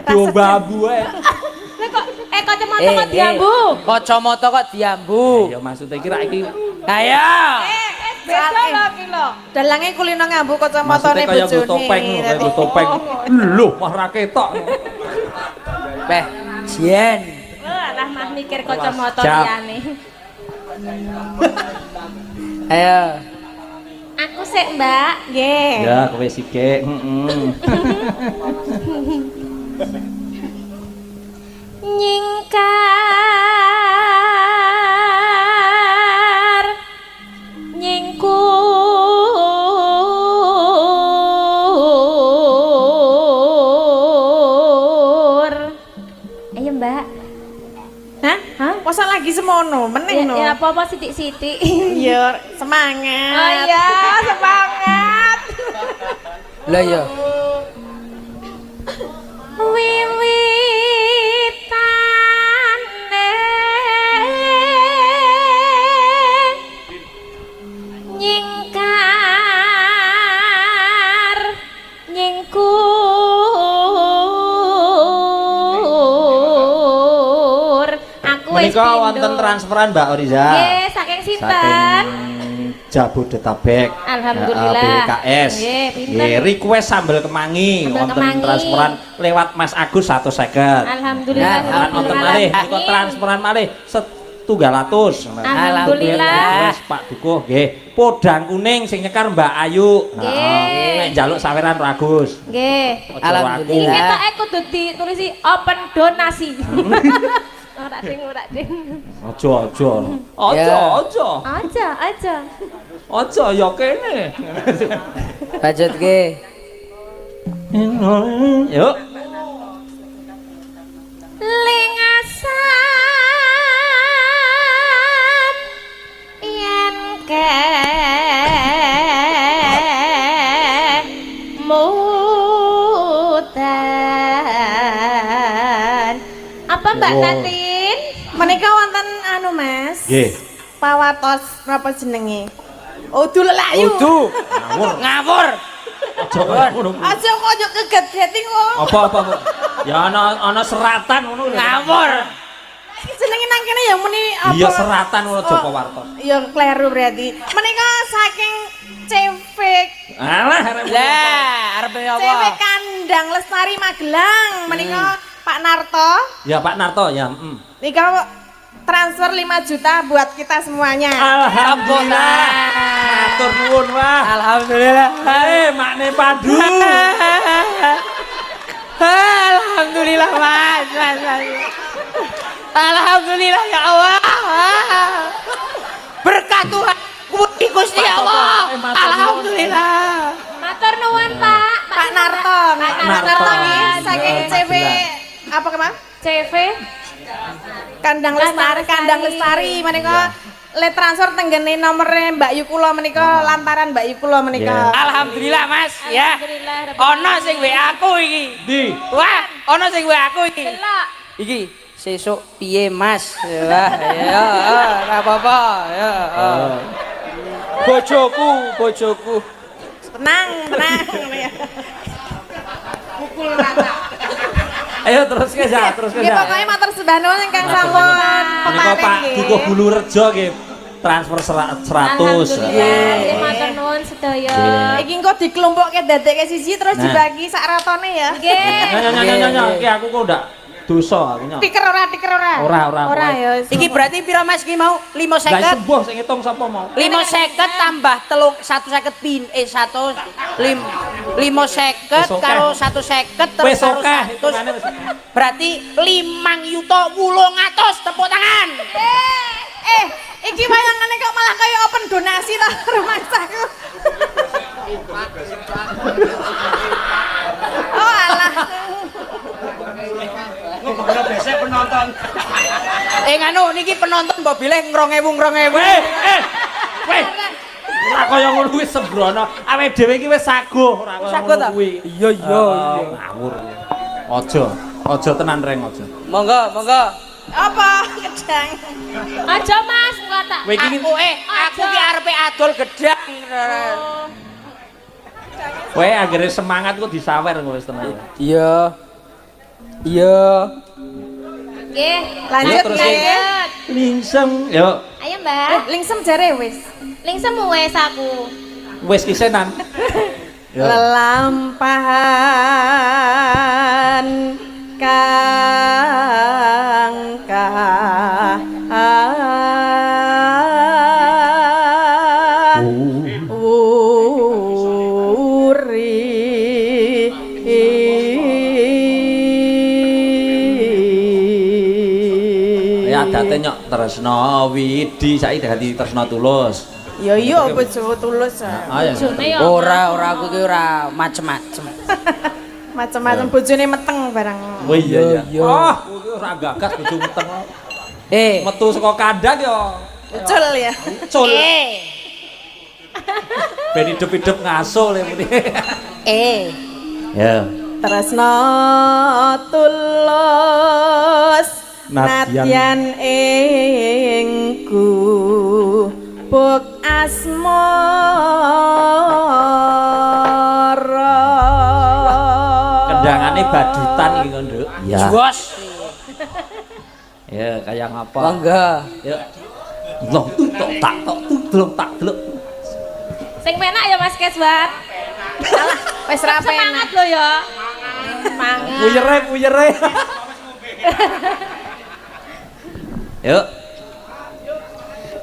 Diombabu ae. Lah kok kacamata kok diambu? Kacamata kok diambu. Ya maksudnya kira iki Ayo. Beda lho ki lho. Dalange kulino ngambu maksudnya kacamatane kaya bojone. nggo topeng, kaya nggo topeng. Lho, mah ra ketok. Beh, Jen. Alah mah mikir kacamata Siap. liyane. Ayo. Aku sik, Mbak. Nggih. Ya, kowe sithik. Heeh. Nyingkar nyingkur. Ayo, Mbak. Hah? Hah? Masa lagi semono meneng no. Ya apa-apa sithik-sithik. Iya, semangat. Oh iya, semangat. Lah ya. Wiwitane nyingkar nyingkur. Aku wis Menika pindho. wonten transferan Mbak Oriza. Nggih, saking sinten? Saking Jabodetabek. Alhamdulillah. BKS. Nggih, pinten? Nggih, request sambel kemangi Sambel wonten kemangi. transferan lewat Mas Agus 150. Alhamdulillah. Lan wonten malih niku transferan malih 1.200. Alhamdulillah. Wis Pak Dukuh nggih. Podang kuning sing nyekar Mbak Ayu. Nggih. Heeh. Nek njaluk saweran Ragus. Nggih. Aja Alhamdulillah. Iki ragu. ketoke kudu ditulisi open donasi. Ora ding, ora ding. Aja. Ya. Aja. Aja ya kene. Lanjutke. Yuk. Lingasan yen mudan. Apa Mbak Oh. Tatin? Menika wonten anu Mas. Nggih. Pawatos napa jenenge? Udu lelayu. Udu. Ngawur. Aja ngono. Aja kok yo keget-geti kok. Apa? Ya ana seratan ngono lho. Ngawur. Iki jenenge nang kene ya muni apa? Iya seratan ngono Joko Wartos. Ya kleru berarti. Menika saking cewek Alah arep Lah, arep apa? cewek kandang Lestari Magelang. Menika Pak Narto. Ya Pak Narto ya. Nika transfer 5 juta buat kita semuanya. Alhamdulillah. Matur nuwun wah. Alhamdulillah. Makne padu. Alhamdulillah Mas. Alhamdulillah ya Allah. Berkat Tuhan. Gusti Allah. Alhamdulillah. Matur nuwun Pak Pak Narto. Pak Narto iki saking CV apa kemang? CV Kandang Lestari menika le transfer tenggene nomere Mbak Yu kula menika lantaran Mbak Yu kula menika. Alhamdulillah Mas ya. Ana sing WA aku iki. Di. Wah, ana sing WA aku iki. delok. Iki sesuk piye Mas? Wah, ya ora apa-apa ya. Bojoku. Tenang. Pukul rata. Ayo terus ke ya, terus ke Nggih ya. pokoke matur sembah nuwun ingkang sampun Menika Pak peparing nggih. Dukuh Bulu Rejo nggih transfer 100. Alhamdulillah, nggih matur nuwun sedaya. Iki engko dikelompokke dadekke siji terus Nah. dibagi sak ratone ya. Nggih. Nyonya, iki aku kok ndak dosa aku nyonya. Tiker ora. Ora. ya. Iki berarti pira Mas iki mau? Lah 550. sembuh sing ngitung sapa mau? 550 tambah 150 pin 550 karo 150 terus Wis karo akeh 100. hitungane wis. Berarti 5.800.000 tepuk tangan. Iki wayangane kok malah kaya open donasi ta rumah saku. Oh alah. Ngono besek penonton. Nganu niki penonton mbok bilih 2000. Weh. Ora kaya ngono kuwi sembrono. Awake dhewe iki wis saguh, ora kaya Saguh ta? ngono kuwi. Iya. Ngawur. Aja tenan reng aja. Monggo. Apa gedang? Aja Mas, kok tak. Kowe iki Aku ki arepe adol gedang. kowe anggere semangat kok disawer kok wis tenan. Iya. Nggih, Lanjut terus nggih. Lingsem, yuk. Ayo Mbak. Lingsem jare wis. Lingsem wes aku. Wis kisenan. Lelampahan kang wuri Ya adate nyok tresno widi saiki ganti tresno tulus. Ya iya bojo tulus. Ayo. Bojone ya. Ora aku ki ora macem-macem. Macam-macam bojone meteng barang. Oh iya. Iya. Oh, kuwi ora gagas bojo meteng. Metu saka kandang ya. Ucul ya. Cul. Ben hidup-hidup ngaso le muni. Ya. Tresno tulus Nadyan. nadyan ingku buk asmara. Kendangane badutan iki kok, Nduk. Ya. Bos. Ya, kayak ngapa? Monggo. Ya. Long tuh tak delok. Sing penak ya Mas Kesbat. Alah, wis ra Semangat penak. lo ya. Semangat. Puyere. Yuk.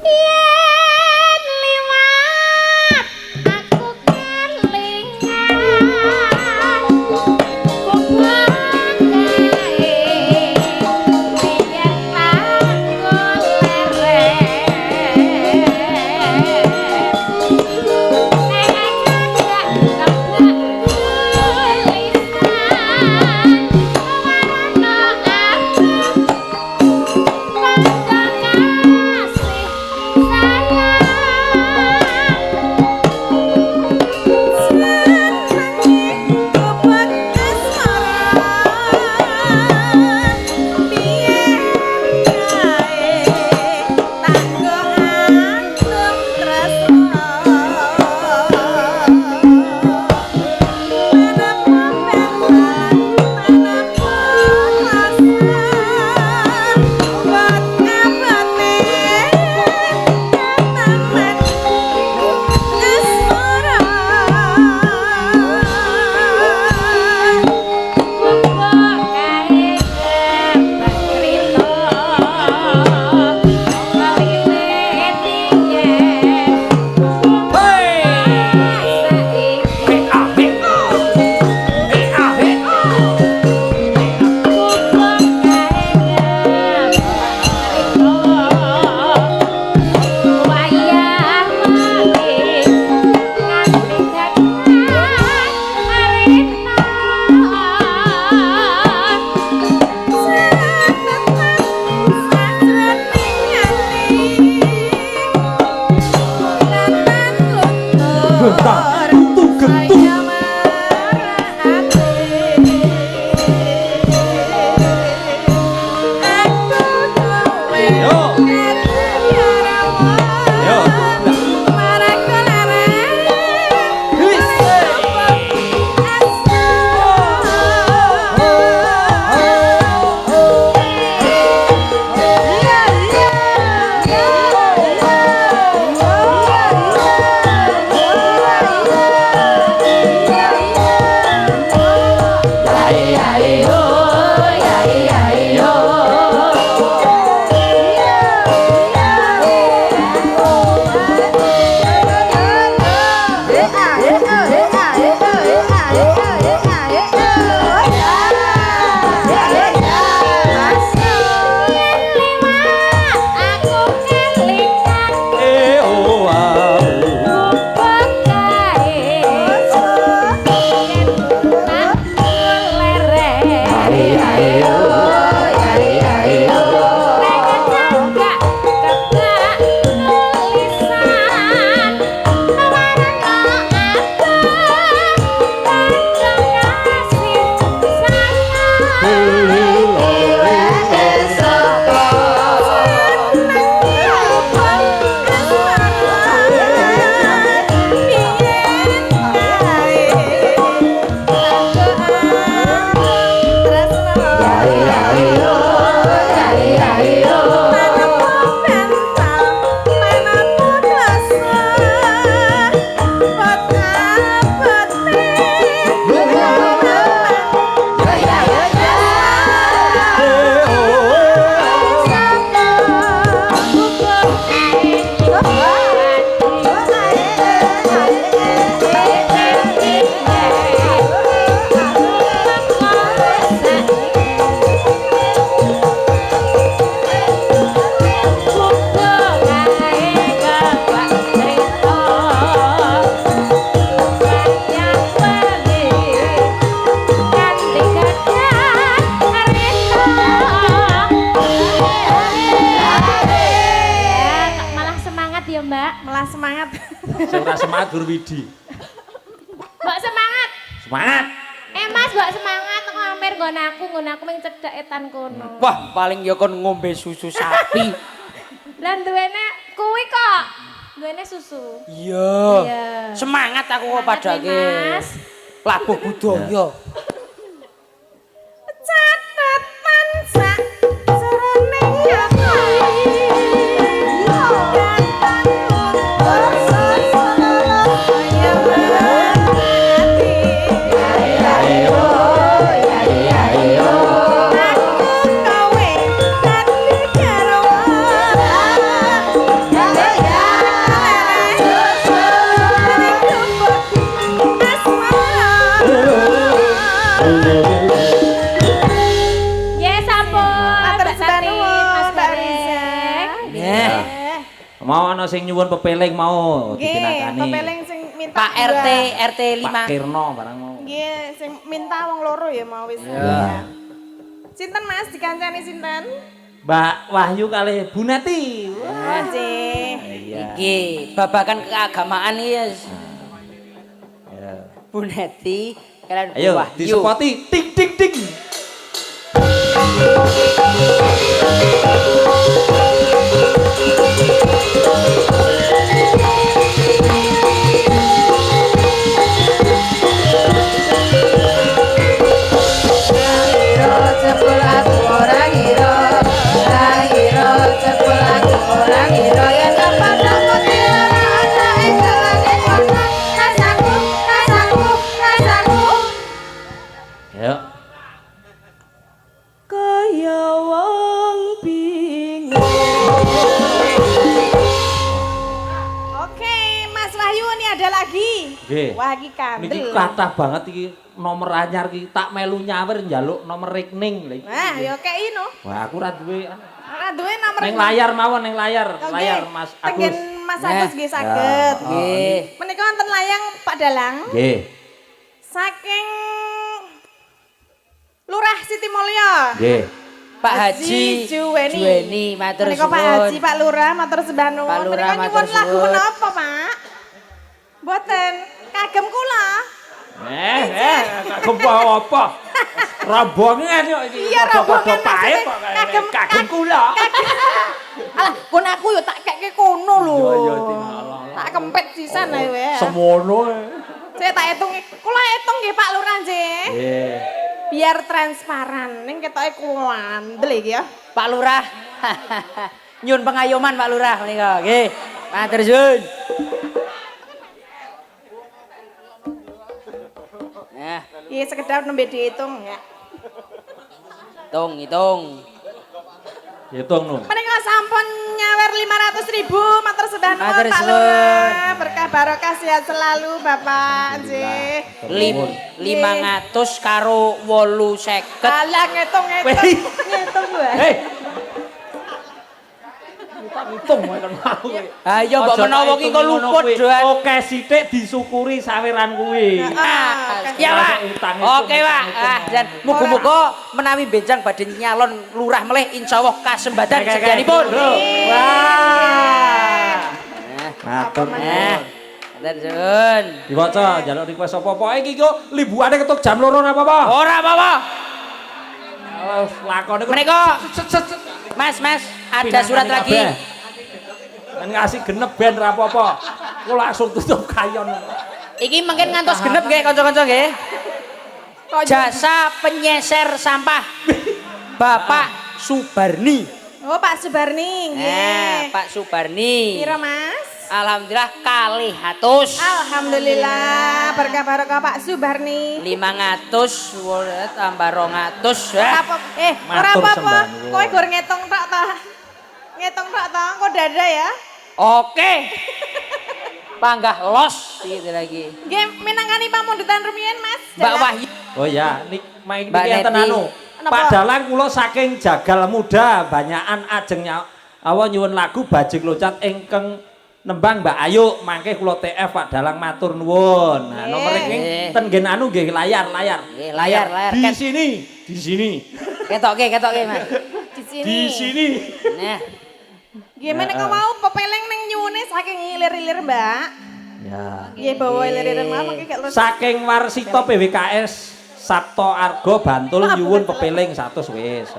Yen liwat aku kelingan kubang kae yen tanggul leren nek ajak kebak tulisan warna aku Thank you. Malah semangat. Sing ora semangat Guru Widi. Mbak semangat. Semangat. Mas, mbak semangat ngamer nggon aku ming cedhak etan kono. Wah, paling ya kon ngombe susu sapi. Lah duwene kuwi kok. Duwene susu. Iya. Semangat aku kok padake. Mas. Labuh budaya. Catatan sak seroning ati. Mau ana sing nyuwun pepeling mau dipinakani. Nggih, pepeling sing minta Pak RT 5. Pak Kirno barang mau. Nggih, sing minta wong loro ya mau wis. Ya. Sinten Mas dikancani sinten? Mbak Wahyu kalih Bu Neti. Wah, Cih. Iya. Iki babakan keagamaan iki ya. Bu Neti kalian Ayo Wahyu. disepoti ting ting ting. Ayo. Kaya wong bingung. Oke, Mas Wahyu ini ada lagi. Nggih. Wah, iki kandel. Niki kathah banget iki nomor anyar iki tak melu nyawer njaluk nomor rekening lho iki. Nah, ya kei no. Wah, aku ora duwe. Ora duwe nomor. Ning layar mawon ning layar, Oke, layar Mas Agus. Tengen Mas Agus nggih saged. Nggih. Menika wonten layang Pak Dalang. Nggih. Saking Lurah Siti Mulya. Nggih. Pak Haji Juweni matur Menika Pak Haji, Pak Lurah matur sembah nuwun. Pak Lurah, Menika matur nyuwun lagu suwun. menapa, Pak? Mboten kagem kula. Kagem apa? Rombongan yo iki. Iya, rombongan pahit kok kagem kula. Alah, kon aku yo tak keke kono lho. Iya, tinggal. Tak kempet sisan ae wae. Semono. Saya tak hitung, kula hitung nggih Pak Lurah nggih. Nggih. Biar transparan, ning ketoke kuandel iki ya. Pak Lurah. Nyun pengayoman Pak Lurah menika. Nggih. Matur suwun. Nah, Iya sekedar nembe dihitung ya. hitung. Hitung nu. Menika sampun nyawer 500.000 matur sembah nuwun Matur Pak suwun. Lurah. Berkah barokah sehat selalu Bapak nggih. 500 karo 850. Alah ngitung-ngitung. Ngitung wae. Hei. Tak Untung wae kon mau. Ah iya mbok menawa ki kok luput doan. Oke sithik disyukuri saweran kuwi. Ya Pak. Oke Pak. Ah jan muga-muga menawi benjang badhe nyalon lurah melih insyaallah kasembadan sedianipun. Wah. Matur nuwun. Sun. Diwaca njaluk request apa-apa iki kok limbuane ketuk jam 2 apa-apa. Ora apa-apa. Lakone kok Menika Mas, ada surat lagi. Kan ngasih genep ben ra apa-apa. Kok langsung tutup kayon. Iki mungkin ngantos genep nggih kanca-kanca nggih. Jasa penyeser sampah Bapak Subarni. Oh, Pak Subarni nggih. Pak Subarni. Piro, Mas? Alhamdulillah kalih atus. Alhamdulillah, berkah barokah Pak Subarni. 500 tambah 200. Ora Matur apa-apa. sembah Kowe gur ngitung tok ta. Ngitung tok ta, kok dada ya. Oke. Panggah los gitu lagi. Nggih, minangkani pamundutan rumiyin, Mas. Mbak Wahyu. Oh ya, main Mbak iki enten Neti. anu. Pak Dalang kula saking jagal muda banyakan ajengnya awa nyuwun lagu bajing locat ingkang nembang Mbak Ayu mangke kula TF Pak Dalang matur nuwun. Nah, nomor iki ten nggen anu nggih layar. Nggih, layar. Di sini. Ketoke Mas. Di sini. Nah, Nggih, menika mau pepeleng ning nyuwune saking ilir-ilir, Mbak. Ya. Nggih, bawa ilir-ilir mah mangke gak terus. Saking Warsito PWKS Sabto Argo Bantul nyuwun pepeling 100 wis.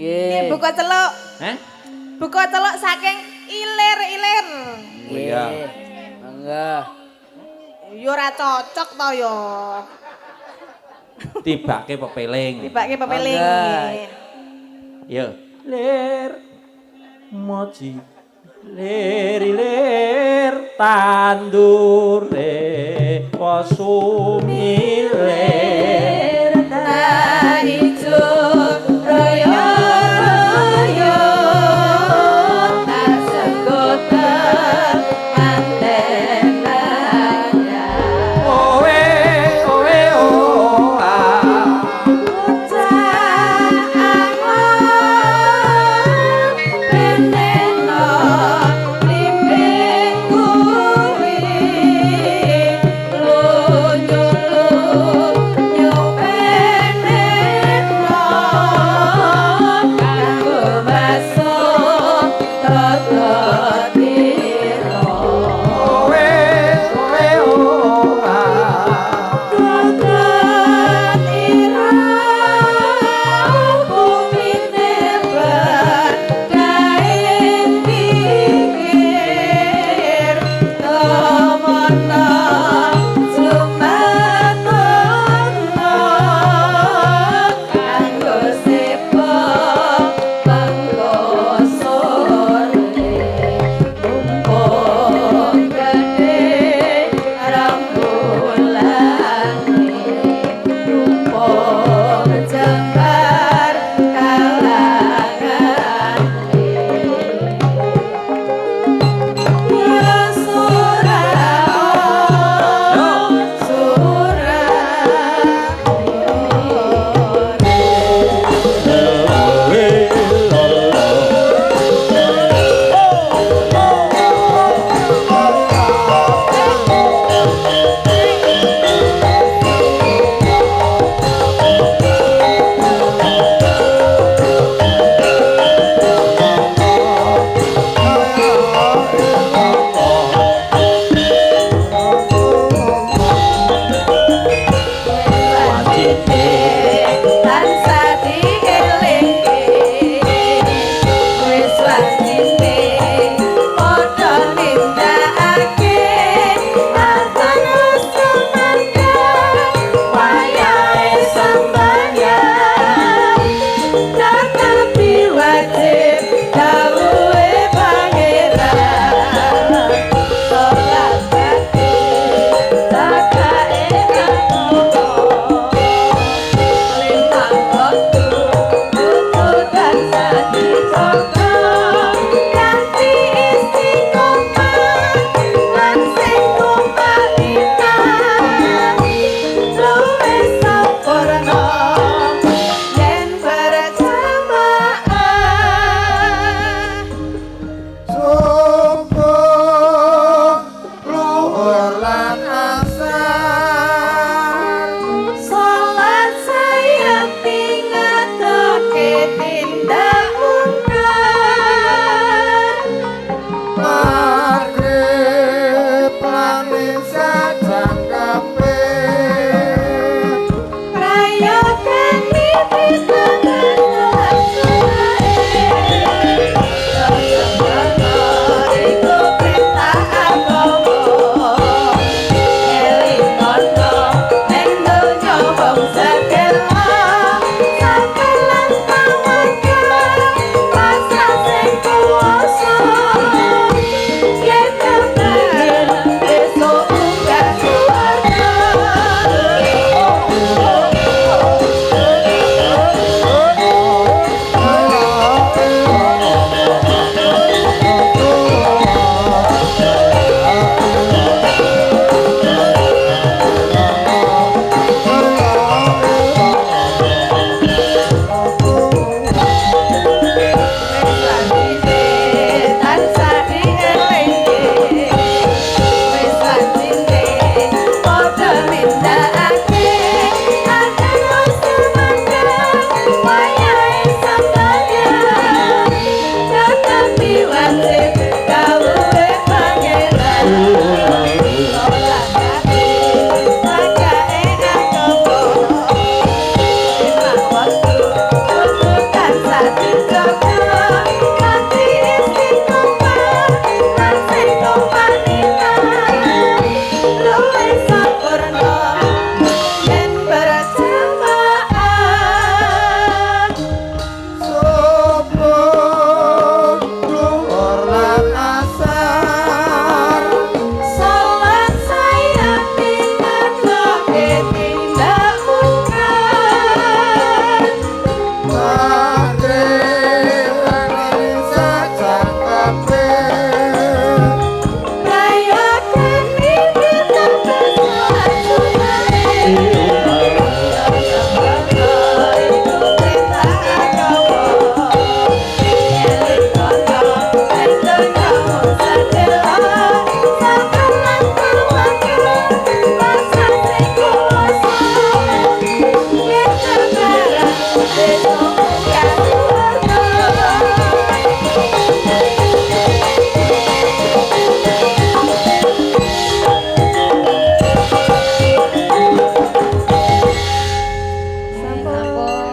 nggih. Buka celuk. Heh? Buka celuk saking ilir-ilir. Iya. Monggo. Yo ora cocok to yo. Tibake pepeling. Tibake pepeling. Mangga. nggih. Ya. Lir moji lir tandure wasumile Ijo royo royo tasengkota mantenanya owe oh Beneno limbing kuwi lunyu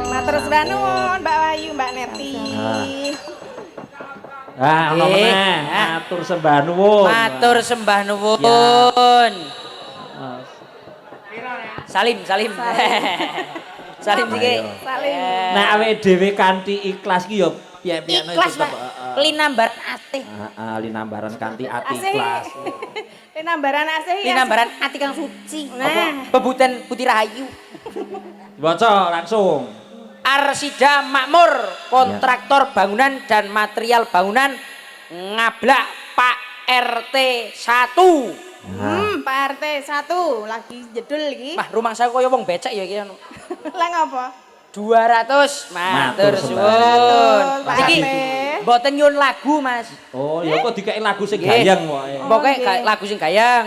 Matur sembah nuwun Mbak Wayu, Mbak Neti. Ah, ono Nggih. meneh. Matur sembah nuwun. Matur sembah nuwun. Ah, Salim, salim. Salim siki. Salim. Nek awake dhewe kanthi ikhlas ki ya piye-piyene Ikhlas, tetep, Pak. Linambar ati. Heeh, linambaran kanthi ati Asih. ikhlas. Linambaran asih ya. Linambaran ati kang suci. Nah. Bebuten Putih Rahayu. Waca langsung. Arsida Makmur, kontraktor bangunan dan material bangunan ngablak Pak RT 1. Pak RT 1 lagi jedul iki. Mah rumah saya kaya wong becek ya iki anu. Lah ngapa? 200. Matur Matur suwun. Pak Iki RT. mboten nyuwun lagu, Mas. Oh, ya kok dikeki lagu sing Nggih. gayeng wae. Pokoke nggih. lagu sing gayang.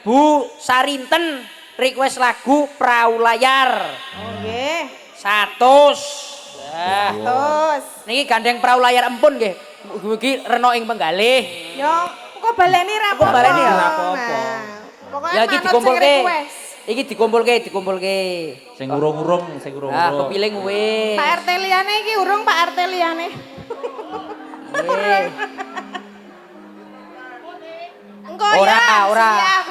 Bu Sarinten request lagu Perahu Layar. Oh nggih. 100. Nah, Terus. niki gandeng perahu layar empun nggih. Mugi-mugi rena ing penggalih. Yo, kok baleni ra Kok baleni ya? Nah, Ra apa-apa. Pokoknya Ya iki manut sing dikumpulke. request. Iki dikumpulke. Sing urung-urung, sing Ah, urung-urung. kepilih wis. Pak RT liyane iki urung Pak RT liyane. Nggih. Engko Ora, ya. ora. Siap.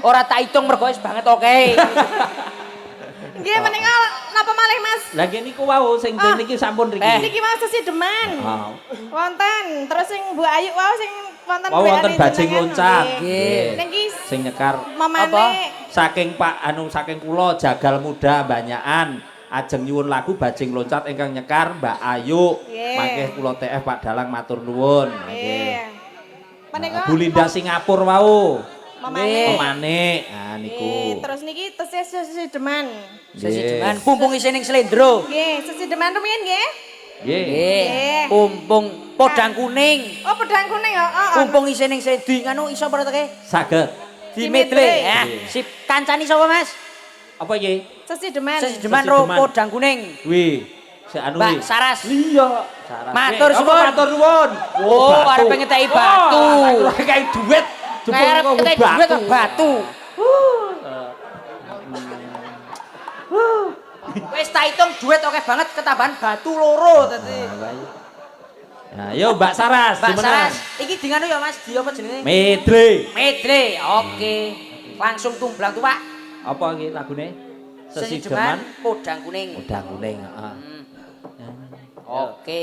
Ora tak hitung mergo wis banget oke. Nggih menika napa malih Mas? Lah nggih niku wau sing Ah. niki sampun riki. Niki mau sesi deman. Ah. Wonten, terus sing Bu Ayu wau sing wonten Wau wonten WA-ne bajing jenengan, loncat. Nggih. Niki Sing nyekar mamane saking saking kula jagal muda banyakan ajeng nyuwun lagu bajing loncat ingkang nyekar Mbak Ayu. Nggih. Mangke kula TF Pak Dalang matur nuwun. Nggih. nggih. Menika Bu Linda Singapura wau. mamane. Pemane. Nah Nggih, niku. terus niki tesih sesi deman. Sesi Nggih. deman pumpung isih ning slendro. Nggih, sesi deman rumiyin nggih. Nggih. Nggih. Pumpung podang kuning. Oh, pedang kuning ya. Heeh. Pumpung isih ning slendro nganu iso apa teke? Saged. Dimedle. Ya, sip. Kancani sapa, Mas? Apa iki? Sesi deman. Sesi deman Sesi ro deman. podang kuning. Kuwi. Si anu Mbak iki. Saras. Iya. Saras. Matur Apa suwun. Matur nuwun. Oh, arep ngeteki batu. Kayak duit. Jebul Kayak kok kita duit kok batu. Wis tak hitung duit oke banget ketambahan batu loro tadi. Nah, yo Mbak Saras, Mbak gimana? Saras, iki di nganu ya Mas, di apa jenenge? Medre. Medle. Oke. Langsung tumblang tuwak. Apa iki lagune? Sesi deman podang kuning. Udang kuning, heeh. Oke.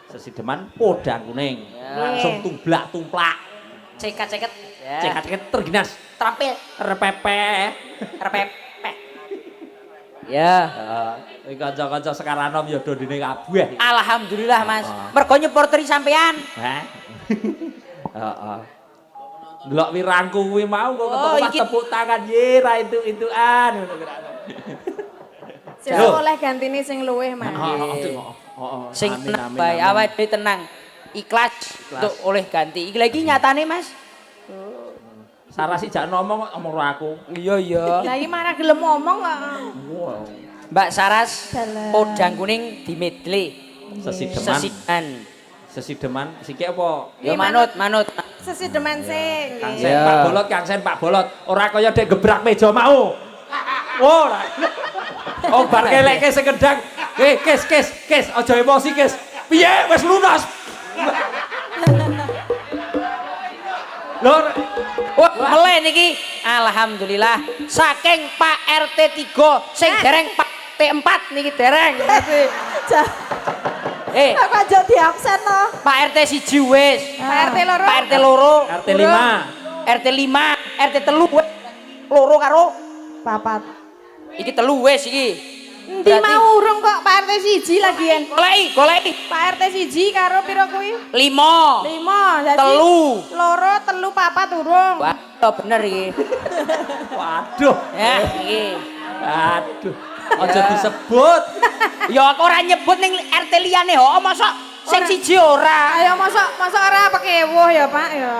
Sesi deman podang kuning. Ya. Langsung tumplak-tumplak. Cekat-ceket. Ya. Cekat-cekat terginas. Terampil. Repepe. Repepek. Ya. Iki kanca-kanca sekaranom ya do dene kabeh. Alhamdulillah Mas. Ah. Mergo nyeporteri sampean. Hah? Heeh. Delok wirangku kuwi mau kok Oh, ketemu pas iki- tepuk tangan ye ra itu-ituan ngono kira. Sing Yo. oleh gantine sing luwih, Mas. Heeh. Sing tenang bae, awake dhewe tenang. Ikhlas untuk oleh ganti. Iki lagi nyatane Mas. Saras sik jak ngomong kok omong aku. Iya. Lah iki mana gelem ngomong kok. Wow. Mbak Saras, Dalam. podang kuning di medley. Sesi deman. Sesian. Sesi deman siki apa? Ya Nggih, manut. Sesi deman sing. Kang nggih. Sen Iya. Pak Bolot, Kang Sen Pak Bolot. Ora kaya dek gebrak meja mau. Ora. Oh bar keleke sekedang. Kes, aja emosi kes. Piye wis lunas. Lur, Wah, meleh niki. Alhamdulillah. Saking Pak RT 3 sing dereng Pak T4 niki dereng. Kok aja diabsen to. Pak RT 1 wis. Pak RT loro. Pak RT loro. RT 5. RT 5, RT 3 wis. Loro karo Papat. iki 3 wis iki. Endi mau urung kok Pak RT 1 lagian. Goleki. Pak RT 1 karo piro kuwi? 5. 5. Jadi Telu. loro, telu, papat urung. Wah, bener iki. Waduh. Ya, iki. Aduh. Aja disebut. Ya aku ora nyebut ning RT liyane ho, mosok sing Ora. siji ora. Ayo mosok ora pekewuh ya, Pak ya.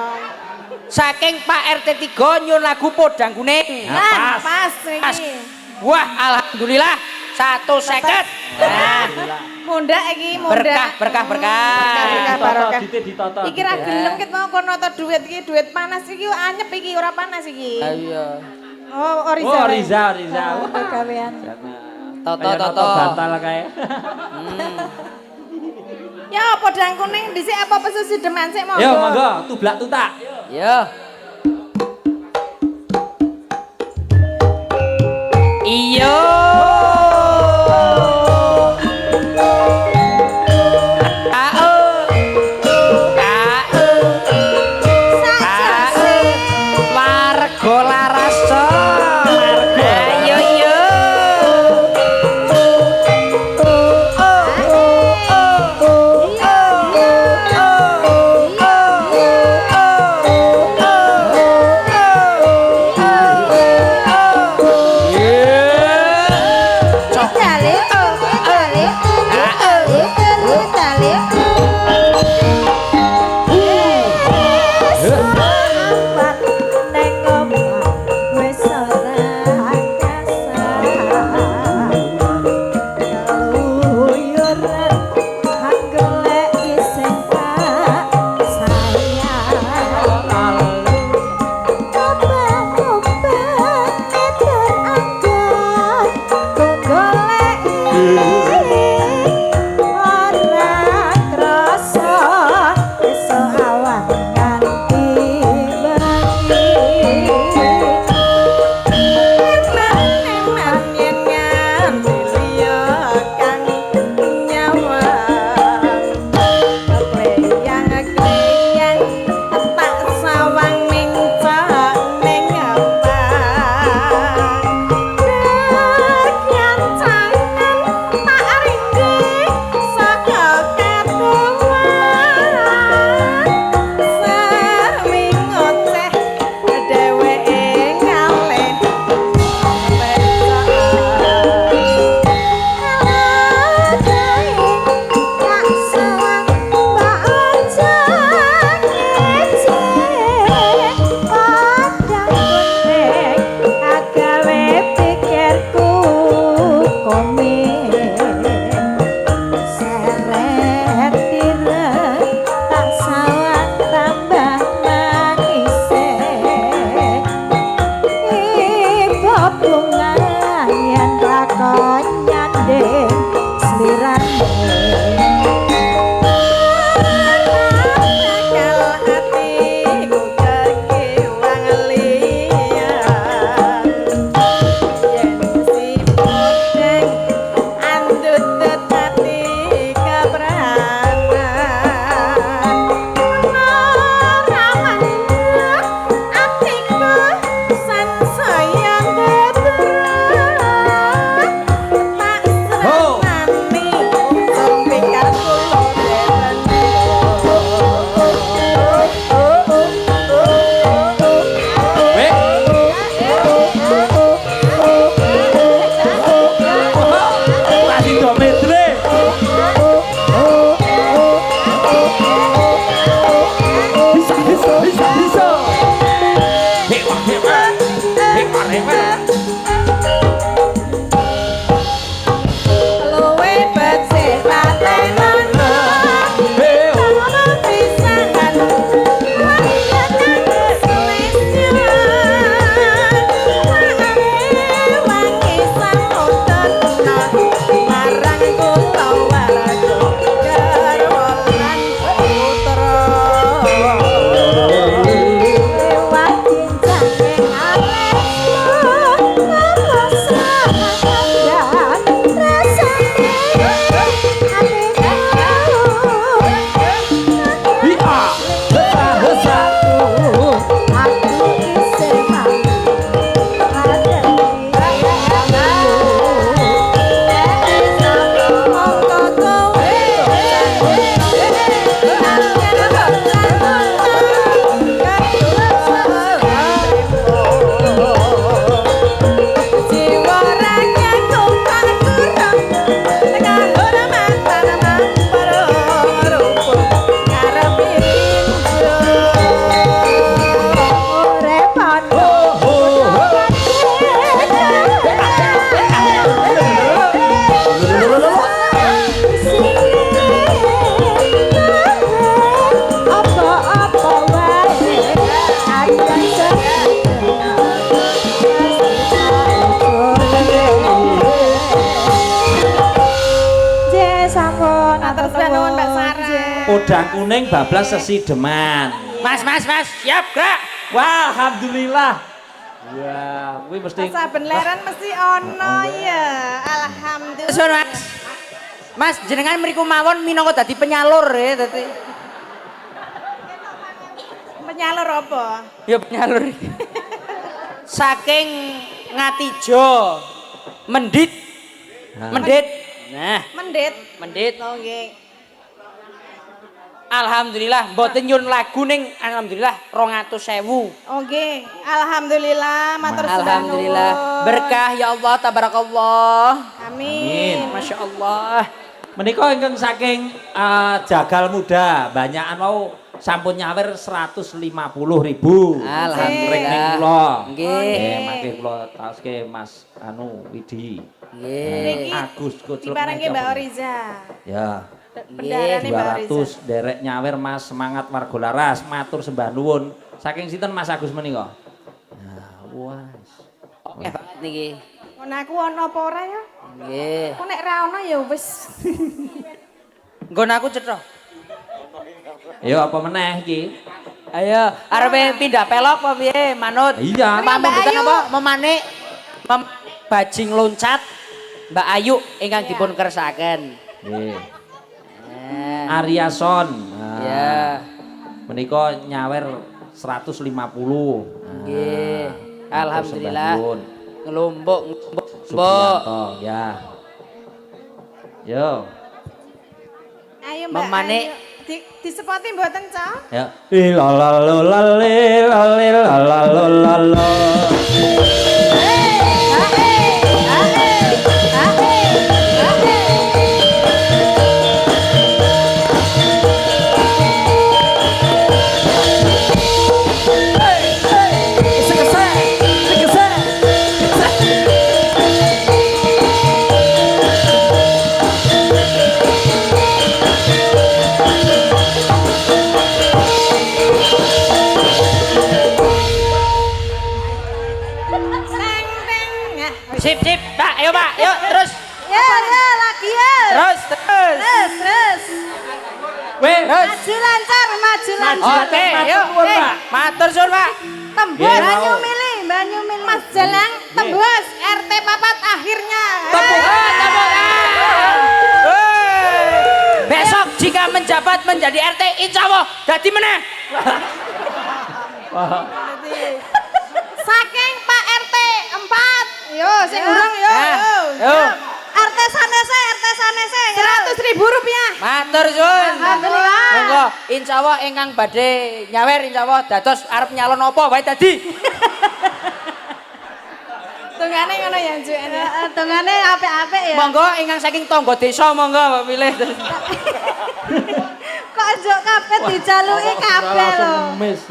Saking Pak RT 3 nyun lagu podang kuning. Nah, pas Pas. iki. Wah, alhamdulillah 150. Nah, Mundak iki, mundak. berkah. Berkah, barokah. Ditata. Iki ra gelem ket mau kono to duit iki, duit panas iki anyep iki ora panas iki. Ayo. Oh, Oriza. Oh, Riza. Gawean. Toto. Bantal kae. Ya apa dang kuning dhisik apa pesu sideman sik monggo. Yo monggo, tublak tutak. Yo. Iyo. Warga larasa. Ayo yo. sampun. Matur nuwun Mbak Sarah. Udang kuning bablas sesideman. Mas, siap, gerak. Wah, alhamdulillah. Wah, kuwi mesti Saben leren mesti ono ya. Alhamdulillah. Sun, Mas. Mas, jenengan mriku mawon minangka dadi penyalur ya dadi. Penyalur apa? Ya penyalur. Saking Ngatijo. Mendit. Mendit. Nah, mendit. Oh nggih. Alhamdulillah mboten nyun lagu ning alhamdulillah 200.000. Oh nggih. Alhamdulillah matur suwun. Alhamdulillah. Berkah ya Allah tabarakallah. Amin. Masya Allah. menika ingkang saking jagal muda, banyakan mau sampun nyawer 150.000. Alhamdulillah. Kula. Nggih. Mangke kula taoske Mas Widi. Nggih. Agus Kucluk. Diparingi Mbak Oriza. Ya. Bendarane Mbak Oriza. 200 derek nyawer Mas semangat warga laras, matur sembah nuwun. Saking sinten Mas Agus menika? Nah, wes. Oke banget niki. Ngono aku ono apa ora ya? Nggih. Aku nek ra ono ya wis. Nggon aku cetha. Ayo apa meneh iki? Ayo, arep pindah pelok apa piye, Manut? Iya. Pamit Mbak mboten Ayu. apa memanik bajing loncat Mbak Ayu ingkang dipun kersakaken. Nggih. Nah, Aryason. ya. Menika nyawer 150. Nggih. Alhamdulillah. Sembah nuwun. Ngelumbuk, Mbok. Supriyanto, ya. Yo. Ayo Mbak. Memanik. Ayu. Disepoti mboten, Cok? Ya. Ilalalolale lalala. Teng teng. Nah, Sip, Pak. Ayo, Pak. Yuk, terus. ya lagi ya. Terus. Terus. Weh, Maju lancar, maju lancar. Oke, yuk. Matur suwun, Pak. Tembus Banyu Milih, Mas Jalang tembus RT papat akhirnya. Besok jika menjabat menjadi RT, insya Allah jadi meneh. Saking Pak RT 4. Yo, sing urung yo. Yo. RT sanese, Rp100.000. Matur suwun. Alhamdulillah. Monggo, insya Allah ingkang badhe nyawer insya Allah dados arep nyalon apa wae dadi. Tungane ngono ya, Juk. Tungane apik-apik ya. Monggo ingkang saking tangga desa monggo Mbak pilih. Kok Juk kabeh dijaluki kabeh lho. Ngemis.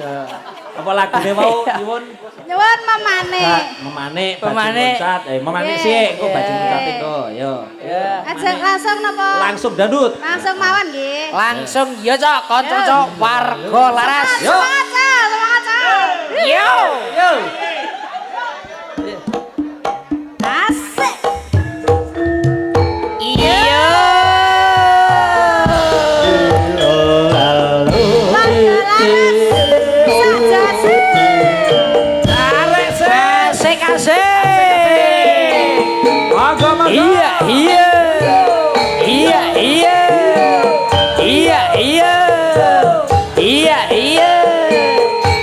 Apa lagune mau nyuwun? Nyuwun memanik. Memanik, Memanik. memanik Ye. sih, engko bajing loncat engko. Yo. Ya. Ajeng langsung napa? Langsung dandut. Langsung mawon nggih. Langsung ya Cok, kanca warga laras. Yo. Semangat, Cak. Semangat, Cak. Yo. Yo. Asik. Iya. Arek asik asik. Iya iya. Iya iya. Iya iya. Iya iya.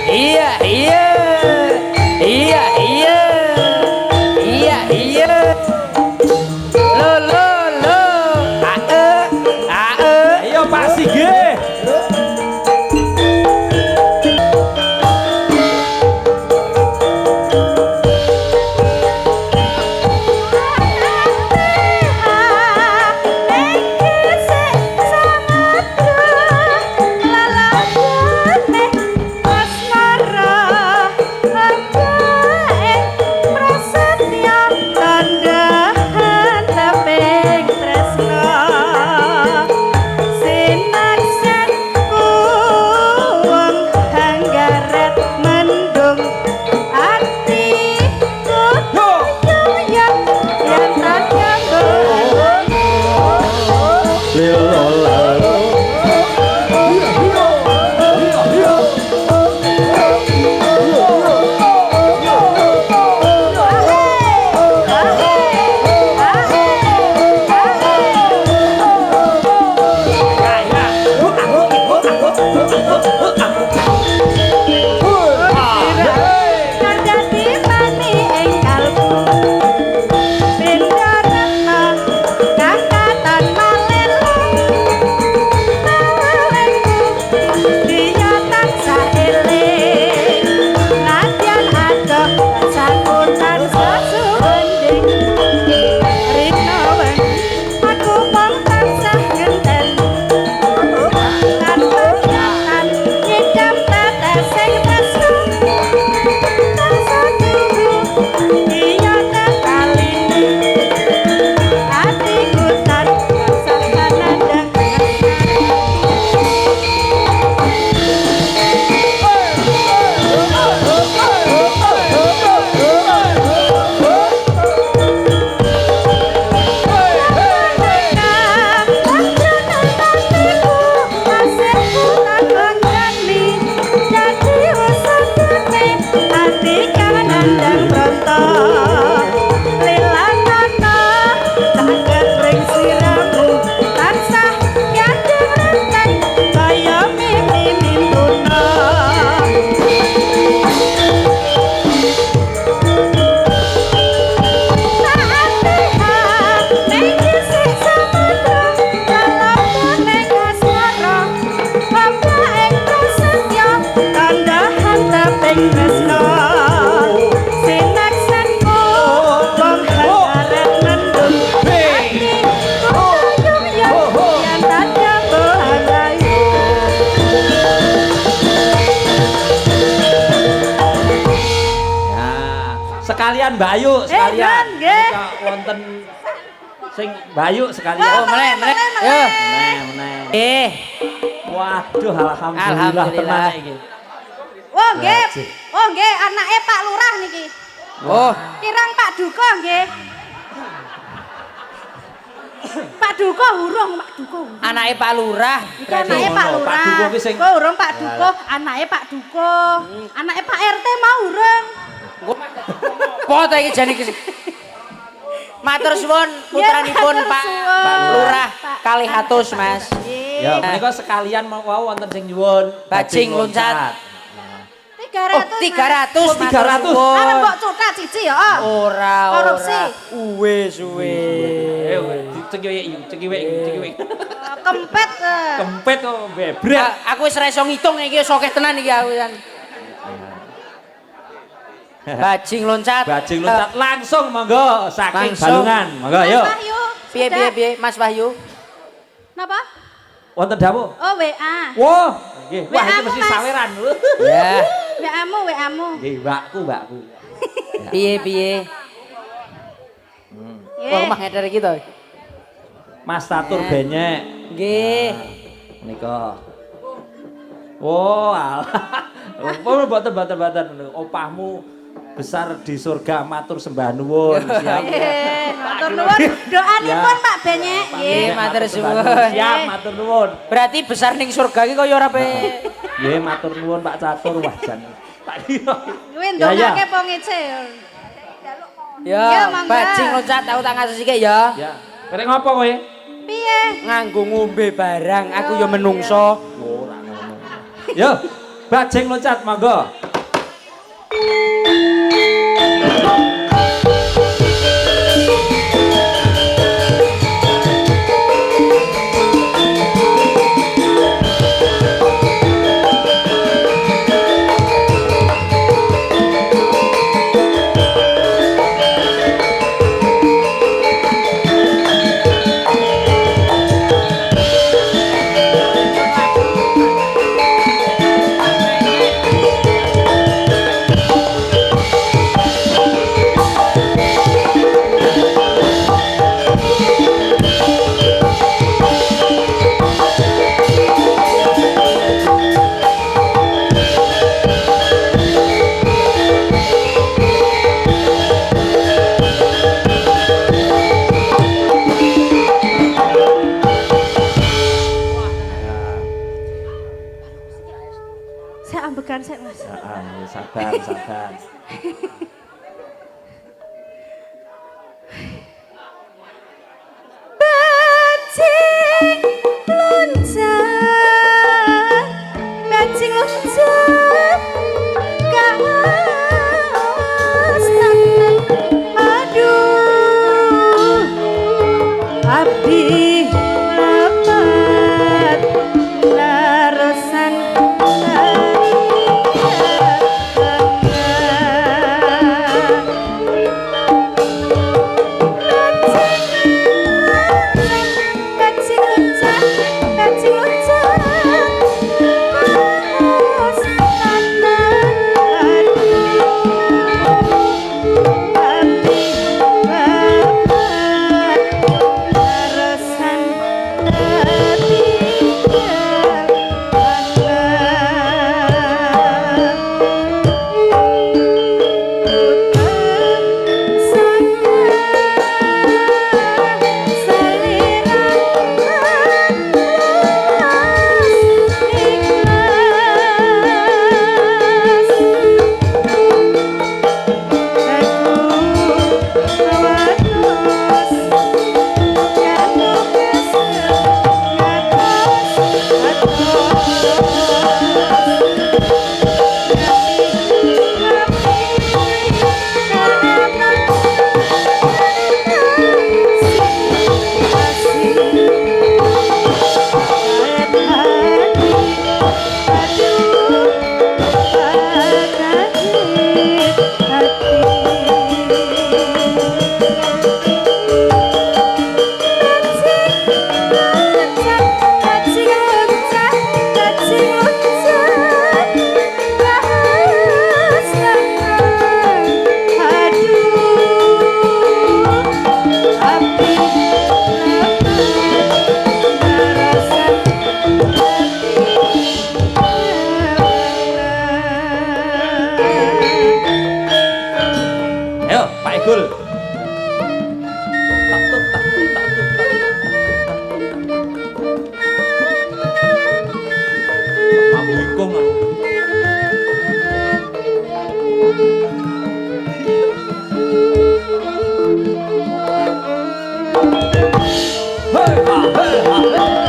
Iya iya. Iya iya. Iya iya. Lo lo lo. Ae ae. Ayo Pak Sige. sekalian Mbak Ayu sekalian. nggih. Nika wonten sing Mbak Ayu sekalian. Oh, meneh. Yo. Meneh. Waduh alhamdulillah Alhamdulillah. tenan iki. Oh nggih. Oh nggih, anake Pak Lurah niki. Oh, Kirang Pak Duko nggih. Pak Duko urung, Pak Duko. anake Pak Lurah. Iki anake Pak ngono, Lurah. Pak Duko ki sing- Kok urung Pak Duko, anake Pak Duko. Anake Pak RT mau urung. Po ta iki jane iki. Matur suwun putranipun matur Pak suwun. Lurah Pak. kalih atus, Mas. Ya, menika sekalian mau wonten sing nyuwun Bajing loncat. 300. Oh, 300, Oh, 300. Arep mbok cutat siji ya. Ora, Korupsi. Wis, wis. Cekiwek. Kempet. Kempet kok bebret. Aku wis ora iso ngitung iki wis akeh tenan iki aku kan. Bajing loncat. Bajing loncat langsung monggo saking Langsung. balungan. Monggo yuk. Mas Wahyu. Piye Mas Wahyu? Napa? Wonten dawuh. Oh WA. Wah, nggih. Wah iki WA-mu, mesti Mas. saweran. Ya. WA-mu. Nggih, mbakku. Piye? Wong mah ngeder iki to. Mas Tatur benyek. Nggih. Menika. Wah, alah. Boten. Opahmu besar di surga matur sembah nuwun. Siap. Matur nuwun. Doanipun Pak Benyek. Nggih, matur suwun. Siap, matur nuwun. Berarti besar ning surga iki kaya ora pe. Nggih, matur nuwun Pak Catur. Wah, jan. Tak kira. Kuwi ndongake po ngece. Ya, Ya, mangga. bajing loncat tau tak ngasih ya. Ya. Kerek ngopo kowe? Piye? Nganggo ngombe barang, aku ya menungso. Ora ngono. Yo, bajing loncat monggo. deg-degan sik, Mas. Sabar, sabar. Bajing loncat, bajing loncat, kaos tangan, aduh, abdi lepat, larosan Ayo, Pak Igul. Mampu ikung. Hei, ha, hei, ha, hei.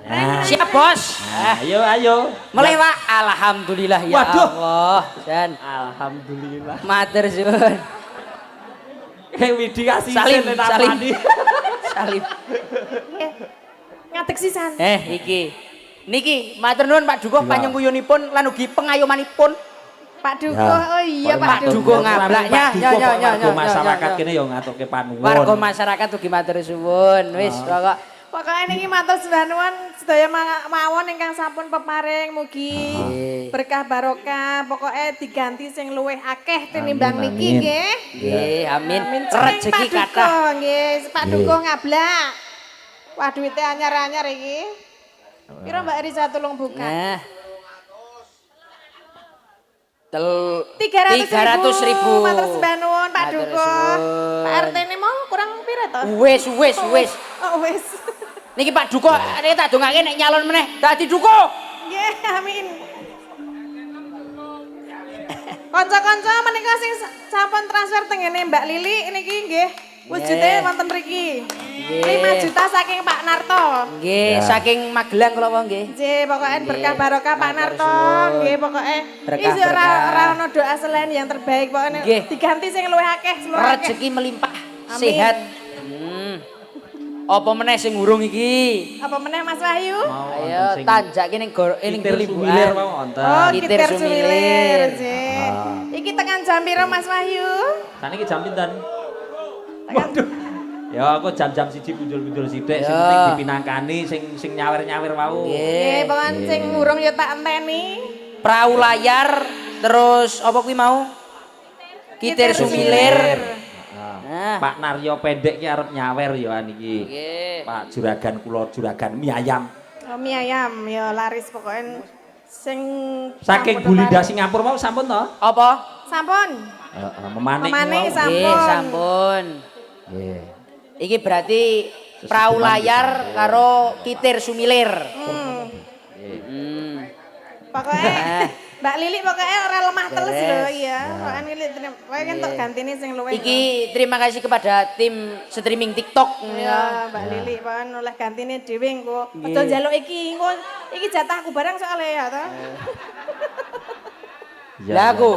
Nah, Siap, Bos. ayo ayo. Melewak. Alhamdulillah ya Waduh. Allah. Dan Alhamdulillah. matur suwun. Kayak Widi kasih Salim, sen, salim. Napani. Salim. Ngadeg sisan. Iki. Niki matur nuwun Pak Dukuh panyengkuyunipun lan ugi pengayomanipun. Pak Dukuh, Ya. oh iya Pak Pak Dukuh. Dukuh ngablaknya. Pak Dukuh, warga masyarakat kene ya ngaturke panuwun. Warga masyarakat ugi matur suwun. Wis pokok Pokoknya niki matur sembah nuwun sedaya mawon ingkang sampun peparing mugi berkah barokah. Pokoknya diganti sing luwih akeh tinimbang Amin, niki amin. nggih. nggih amin. Amin. Rezeki Pak kathah. Dukuh, nggih. Pak Dukuh ngablak. Wah duitnya anyar-anyar iki. Piro Mbak Riza tolong buka. Nah. 300.000. Matur sembah nuwun Pak Matur Dukuh. suwun. Pak RT ini mau kurang piro to? Wis. Oh wis. Niki Pak Dukuh niki tak dongake nek nyalon meneh dadi Dukuh. Nggih, amin. Kanca-kanca menika sing sampun transfer tengene Mbak Lili niki nggih wujude wonten mriki. 5 juta saking Pak Narto. Nggih, saking Magelang kula wong nggih. Nggih, pokoknya berkah barokah Pak Narto. Nggih, pokoknya Berkah, iki ora berkah. ora ono doa selain yang terbaik pokoknya Nggih. diganti sing luwih akeh, seluruh akeh. Rezeki melimpah, Amin. sehat. Apa meneh sing urung iki? Apa meneh Mas Wahyu? Ayo tanjake ning ning Kitir sumilir mau wonten. Oh, Kitir kitir sumilir. sumilir. Nggih. Iki tekan jam piro Mas Wahyu? Saniki jam pinten? Tekan Ya aku jam-jam siji punjul-punjul sithik sing Ya. penting dipinangkani sing nyawer-nyawer wau. Nggih, pokoknya sing urung ya tak enteni. Perahu layar terus apa kuwi mau? Kitir sumilir. Nah. Pak Naryo pendek ki arep nyawer ya niki. Nggih. Pak juragan kula juragan mie ayam. Oh, mie ayam ya laris pokoknya sing Saking sampun Bulinda kemarin. Singapura mau sampun to? Apa? Sampun. Memanik. Memanik mau. sampun. Nggih, sampun. Nggih. Iki berarti perahu layar karo kitir sumilir. Pokoknya Mbak Lili pokoknya ora lemah terus Beres. lho iya. Pokoknya Lili pokoknya kan tok gantine sing luwih. Iki terima kasih kepada tim streaming TikTok ya Mbak Lili pokoknya oleh gantine dhewe engko. Aja njaluk iki engko iki jatahku barang soalnya ya to. Ya, Lah aku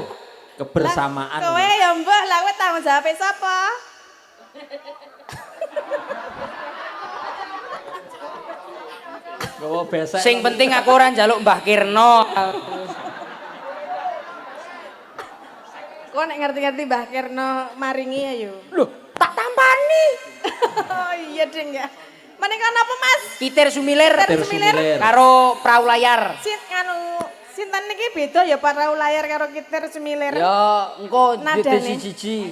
kebersamaan. Kowe ya mbah lah kowe tanggung jawab sapa? Gowo besek. sing penting aku ora njaluk Mbah Kirno. Kok nek ngerti-ngerti Mbah Kirno maringi ayo. Loh, tak tampani. Oh iya deng ya. Menika napa Mas? Kitir sumilir Kitir sumilir. karo perahu layar. Sinten niki beda ya perahu layar karo kitir sumilir. Ya, engko Nadane. siji-siji.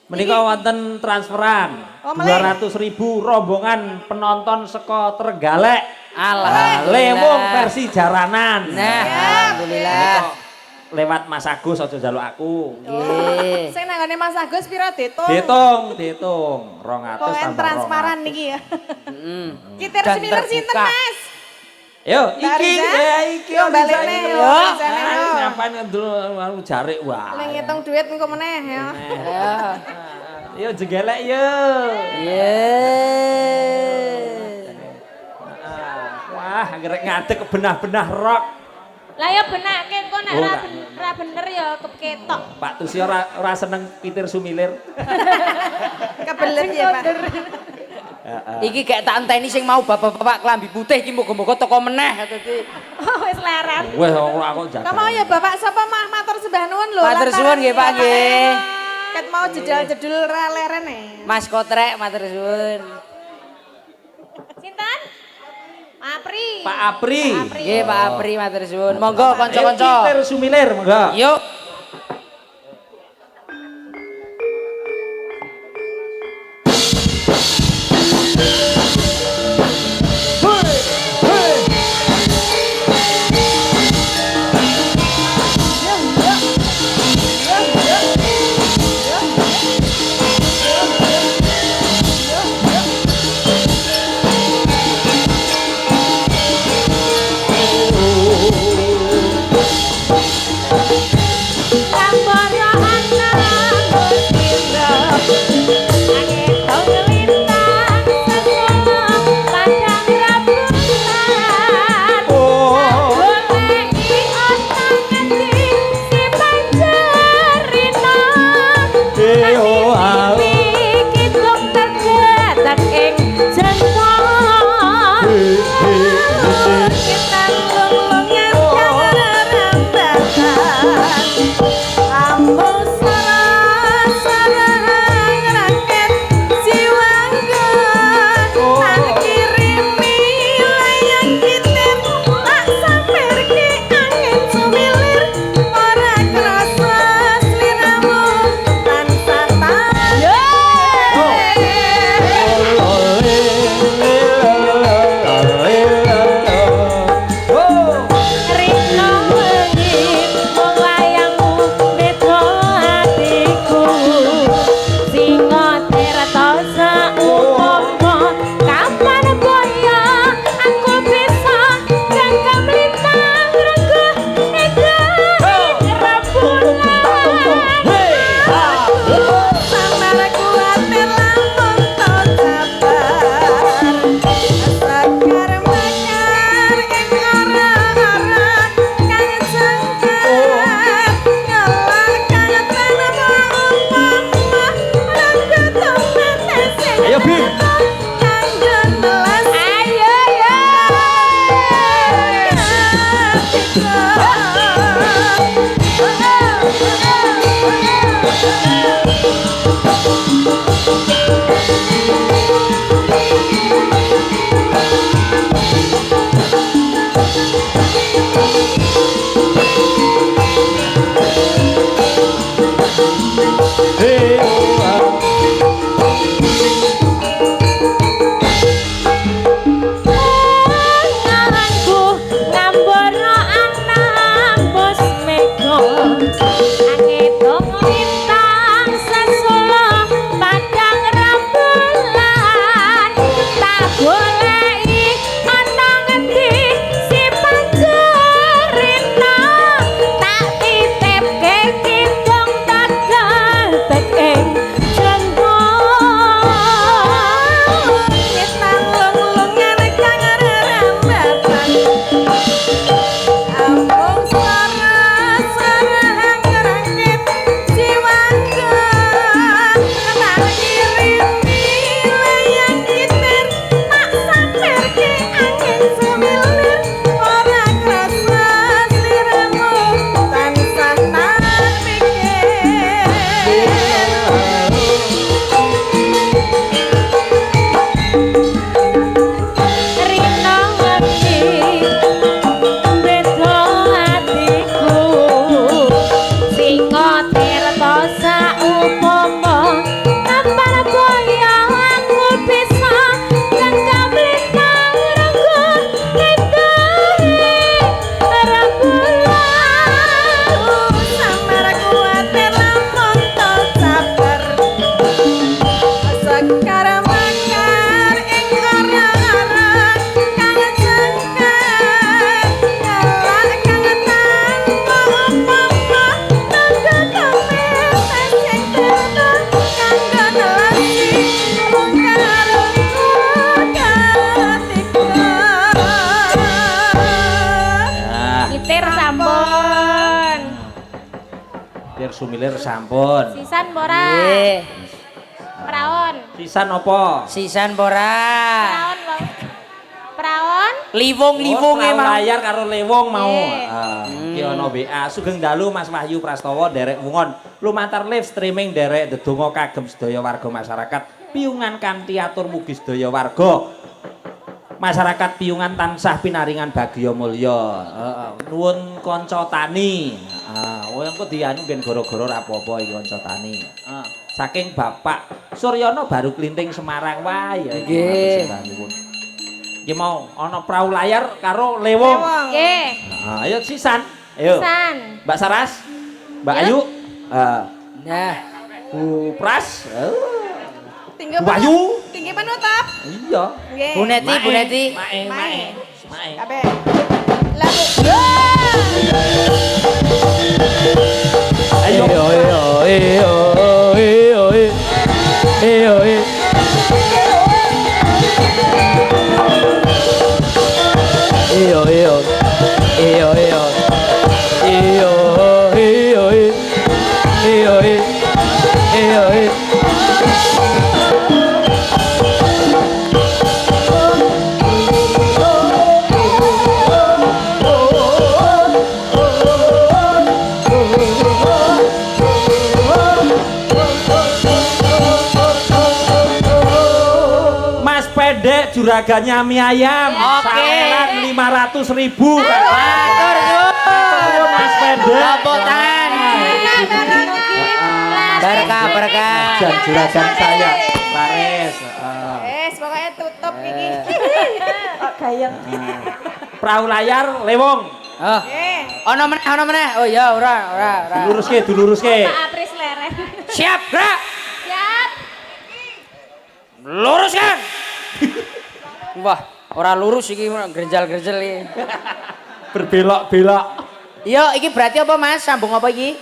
Menika wonten transferan. Oh, melih. 200.000 rombongan penonton saka Trenggalek. Alhamdulillah. Lewung versi jaranan. Nah, alhamdulillah. Lewat Mas Agus aja njaluk aku. Nggih. Sing nanggone Mas Agus pira ditung? Ditung 200 Kok tambah transparan 200. niki ya. Heeh. Kitir Dan sumilir sinten terbuka. Mas? Yo, Mbak iki Riza? ya iki Yo, balik bisa nih, iki. yo, Yo. Rizane, yo. Ngapain ngedul jarik wah. Ning ngitung duit engko meneh ya. Yo jegelek yo. Wah, anggere ngadeg benah-benah rock. Lah ya benake engko nek Oh, ora enggak. ora bener ya keketok. Pak Tusi ora seneng kitir sumilir. Kebelet ya, Pak. Iki gak tak enteni sing mau bapak-bapak klambi putih iki moga-moga teko meneh dadi. Oh, wis leren. Wes ora kok jaga. Kamu ya Bapak sapa mah matur sembah nuwun lho. Matur lantaran suwun nggih, Pak, ya, nggih. Ket mau jedal-jedul ra leren e. Mas Kotrek matur suwun. Sinten? Apri. Pak Apri. Nggih, Pak Apri matur suwun. Monggo kanca-kanca. Kitir sumilir monggo. Yuk. sumilir sampun. Sisan ora? Nggih. Praon. Sisan apa? Sisan ora. Praon, Bang. Praon? Liwung-liwunge Perahu mau. layar karo lewong mau. Nggih. Iki ana WA Sugeng Dalu Mas Wahyu Prastawa derek wungon lumantar live streaming derek dedonga kagem sedaya warga masyarakat piungan kanthi atur mugi sedaya warga masyarakat piungan tansah pinaringan bagya mulya. Nuwun kanca tani. Heeh, engko dianu ngen gara-gara ora apa-apa iki kanca tani. Saking Bapak Suryono Baru Klinting Semarang wae. Nggih. Nggih mau ana prau layar karo lewong. Nggih. Ayo sisan. Ayo. Sisan. Mbak Saras. Mbak Ya. Ayu. Nah, Bu Pras. Tinggi Bu Ayu. Tinggi penutup. Iya. Nggih. Bu Neti, Bu Neti. Mae. Kabeh. Lah Bu. Ayo. Mas Pendek juragannya mie ayam. Oke. Saelan 500.000. matur nuwun. Mas Pendek. Tepuk tangan. Berkah, berkah. Dan juragan saya Paris. Pokoknya tutup iki. Perahu layar lewong. Oh. Nggih. Ono meneh. Oh ya, ora. Duluruske. Pak Apris leren. Siap, gerak. Siap. Luruskan. Wah, ora lurus iki grenjal-grenjel iki. Berbelok-belok. Iya, iki berarti apa Mas? Sambung apa iki?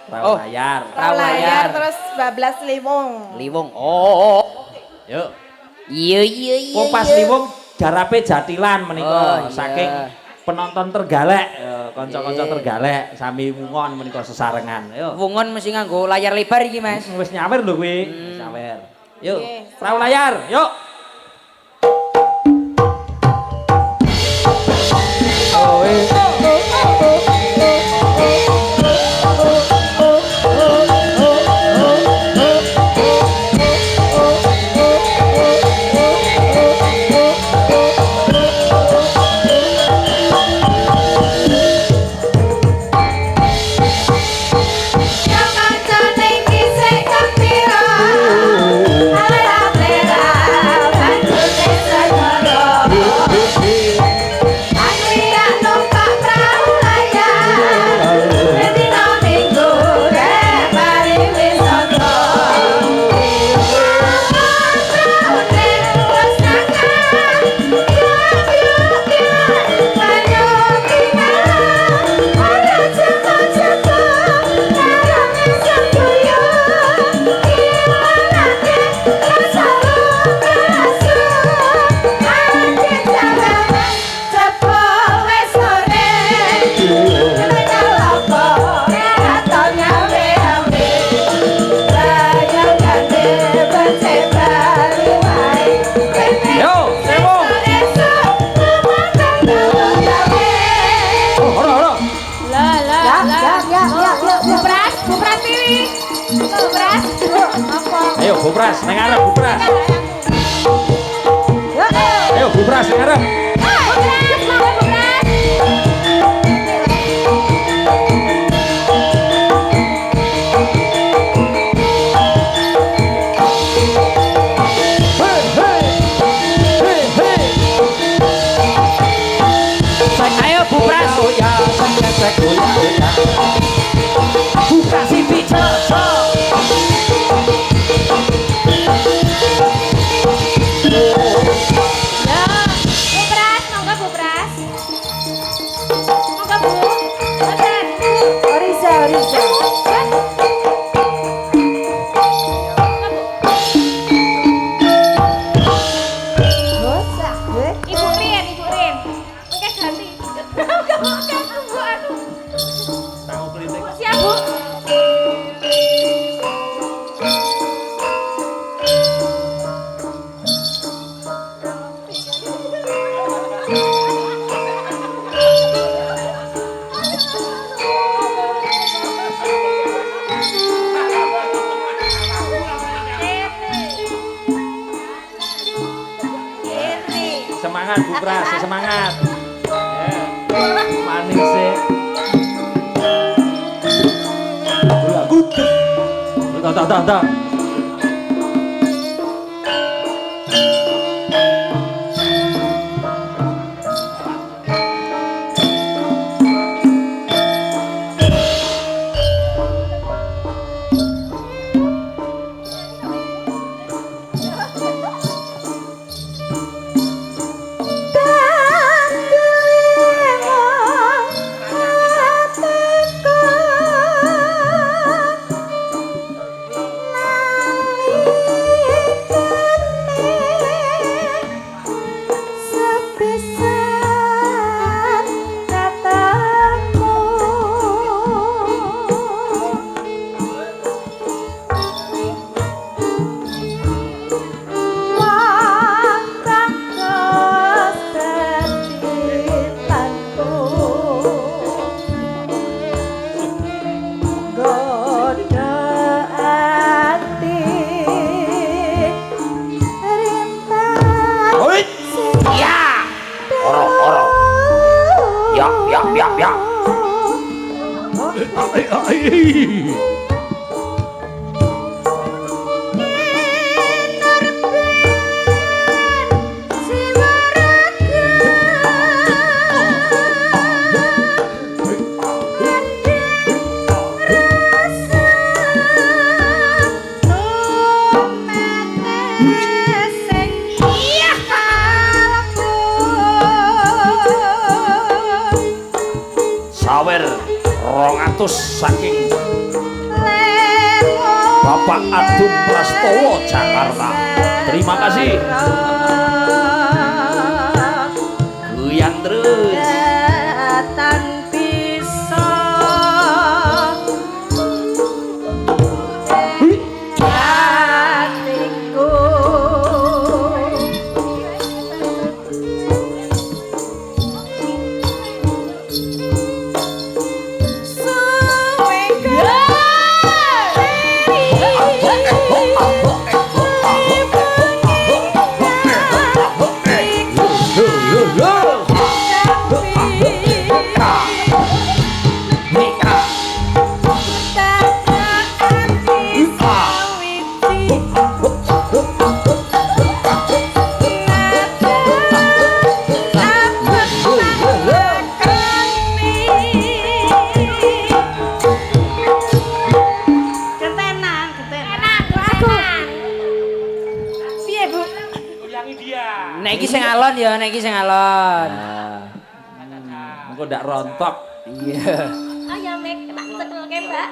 Perahu layar. Perahu layar layar. terus bablas liwung. Liwung. Oh. Yuk. Iya. Kompas liwung garape Jatilan menika Oh, iya. saking penonton tergalek kanca-kanca tergalek sami mungon menika sesarengan. Yuk. Wungon mesti nganggo layar lebar iki Mas. Wis nyawer lho kuwi. Wis nyawer. Yuk. Nggih. Perahu layar. Yuk. Ayo Bupras, nang arep Bupras. Ayo Bupras nang arep. Ayo Bupras. Buka si bicara. Ya, Bupras. semangat Bukras, semangat. Manis sih. Lagu. Tak. Sawer 200 saking Bapak Adung Prastowo Jakarta. Terima kasih. Goyang terus. Nek iki sing alon ya, nek iki sing alon. Engko ndak rontok. Iya. Ah ya Mek, tak cekelke Mbak.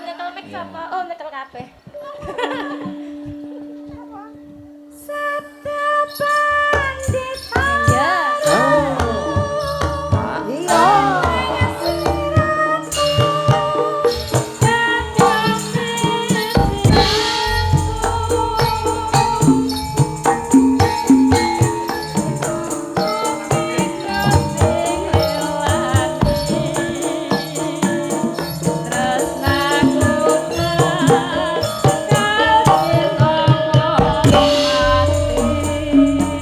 Nyekel Mek sapa? Oh nyekel kabeh. Sabda pandita. Ya.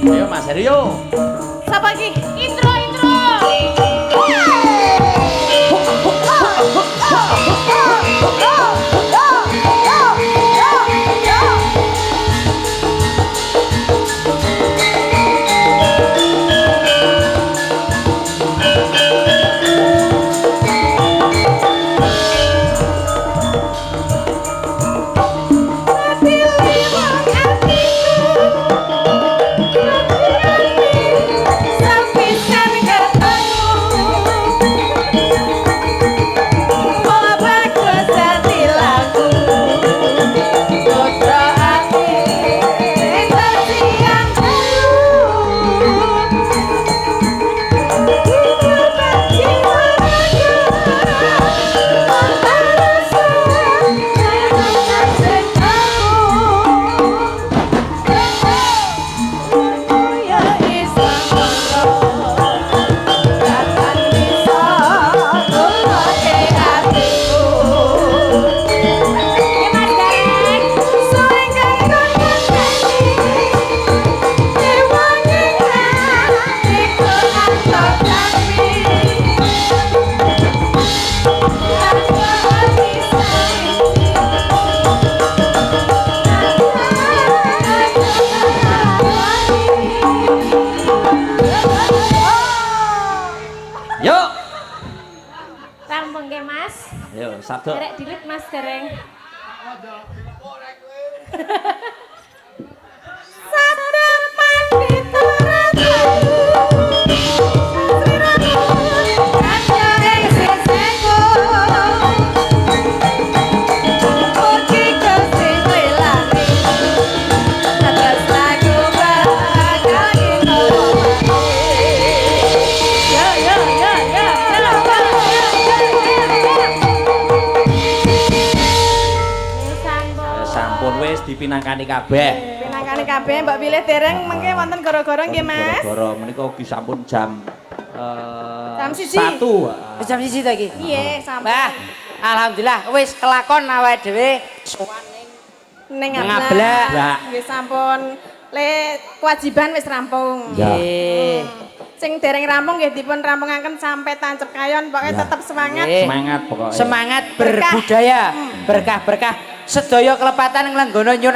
Ayo Mas Rio. Yuk. Rampung ke Mas. Yo, sabdo. Derek dilit Mas dereng. Sabda pandita ratu Sri Ratu Raja ing siseko Mugi Gusti welani Tetes lagu bakal kita Yo yo yo yo. Sampun wis dipinangkani kabeh. Pinangkani kabeh mbok pilih dereng mengke wonten gara-gara nggih Mas. Gara-gara menika ugi sampun jam Jam 1. 1. Wis jam 1 to iki. Iya, sampun. Mbah, alhamdulillah wis kelakon awake dhewe sowan Ning Ngablak. Ngablak. Nggih sampun. Le kewajiban wis rampung. nggih. Sing dereng rampung nggih dipun rampungaken sampai tancep kayon pokoke Ya. tetep semangat. Nggih. Semangat pokoknya. Semangat Berkah. berbudaya, berkah-berkah sedaya kelepatan nglenggono nyun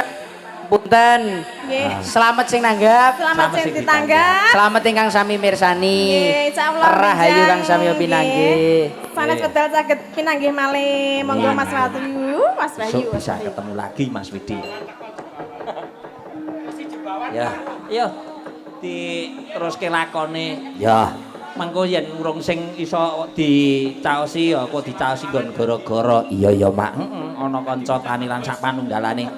punten. Nggih. Selamat sing nanggap. Selamat Selamat sing sing ditanggap. Selamat ingkang sami mirsani. Nggih, insyaallah Rahayu minjang, kang sami pinanggih. Sanes wedal saged pinanggih malih. Monggo Mas Wahyu, Mas Wahyu. Besok bisa ketemu lagi Mas Widi. Ya, iya. Diteruske lakone. Ya, Mengko yen urung sing iso dicaosi ya kok dicaosi nggon gara-gara iya ya mak. ana kanca tani lan sak panunggalane.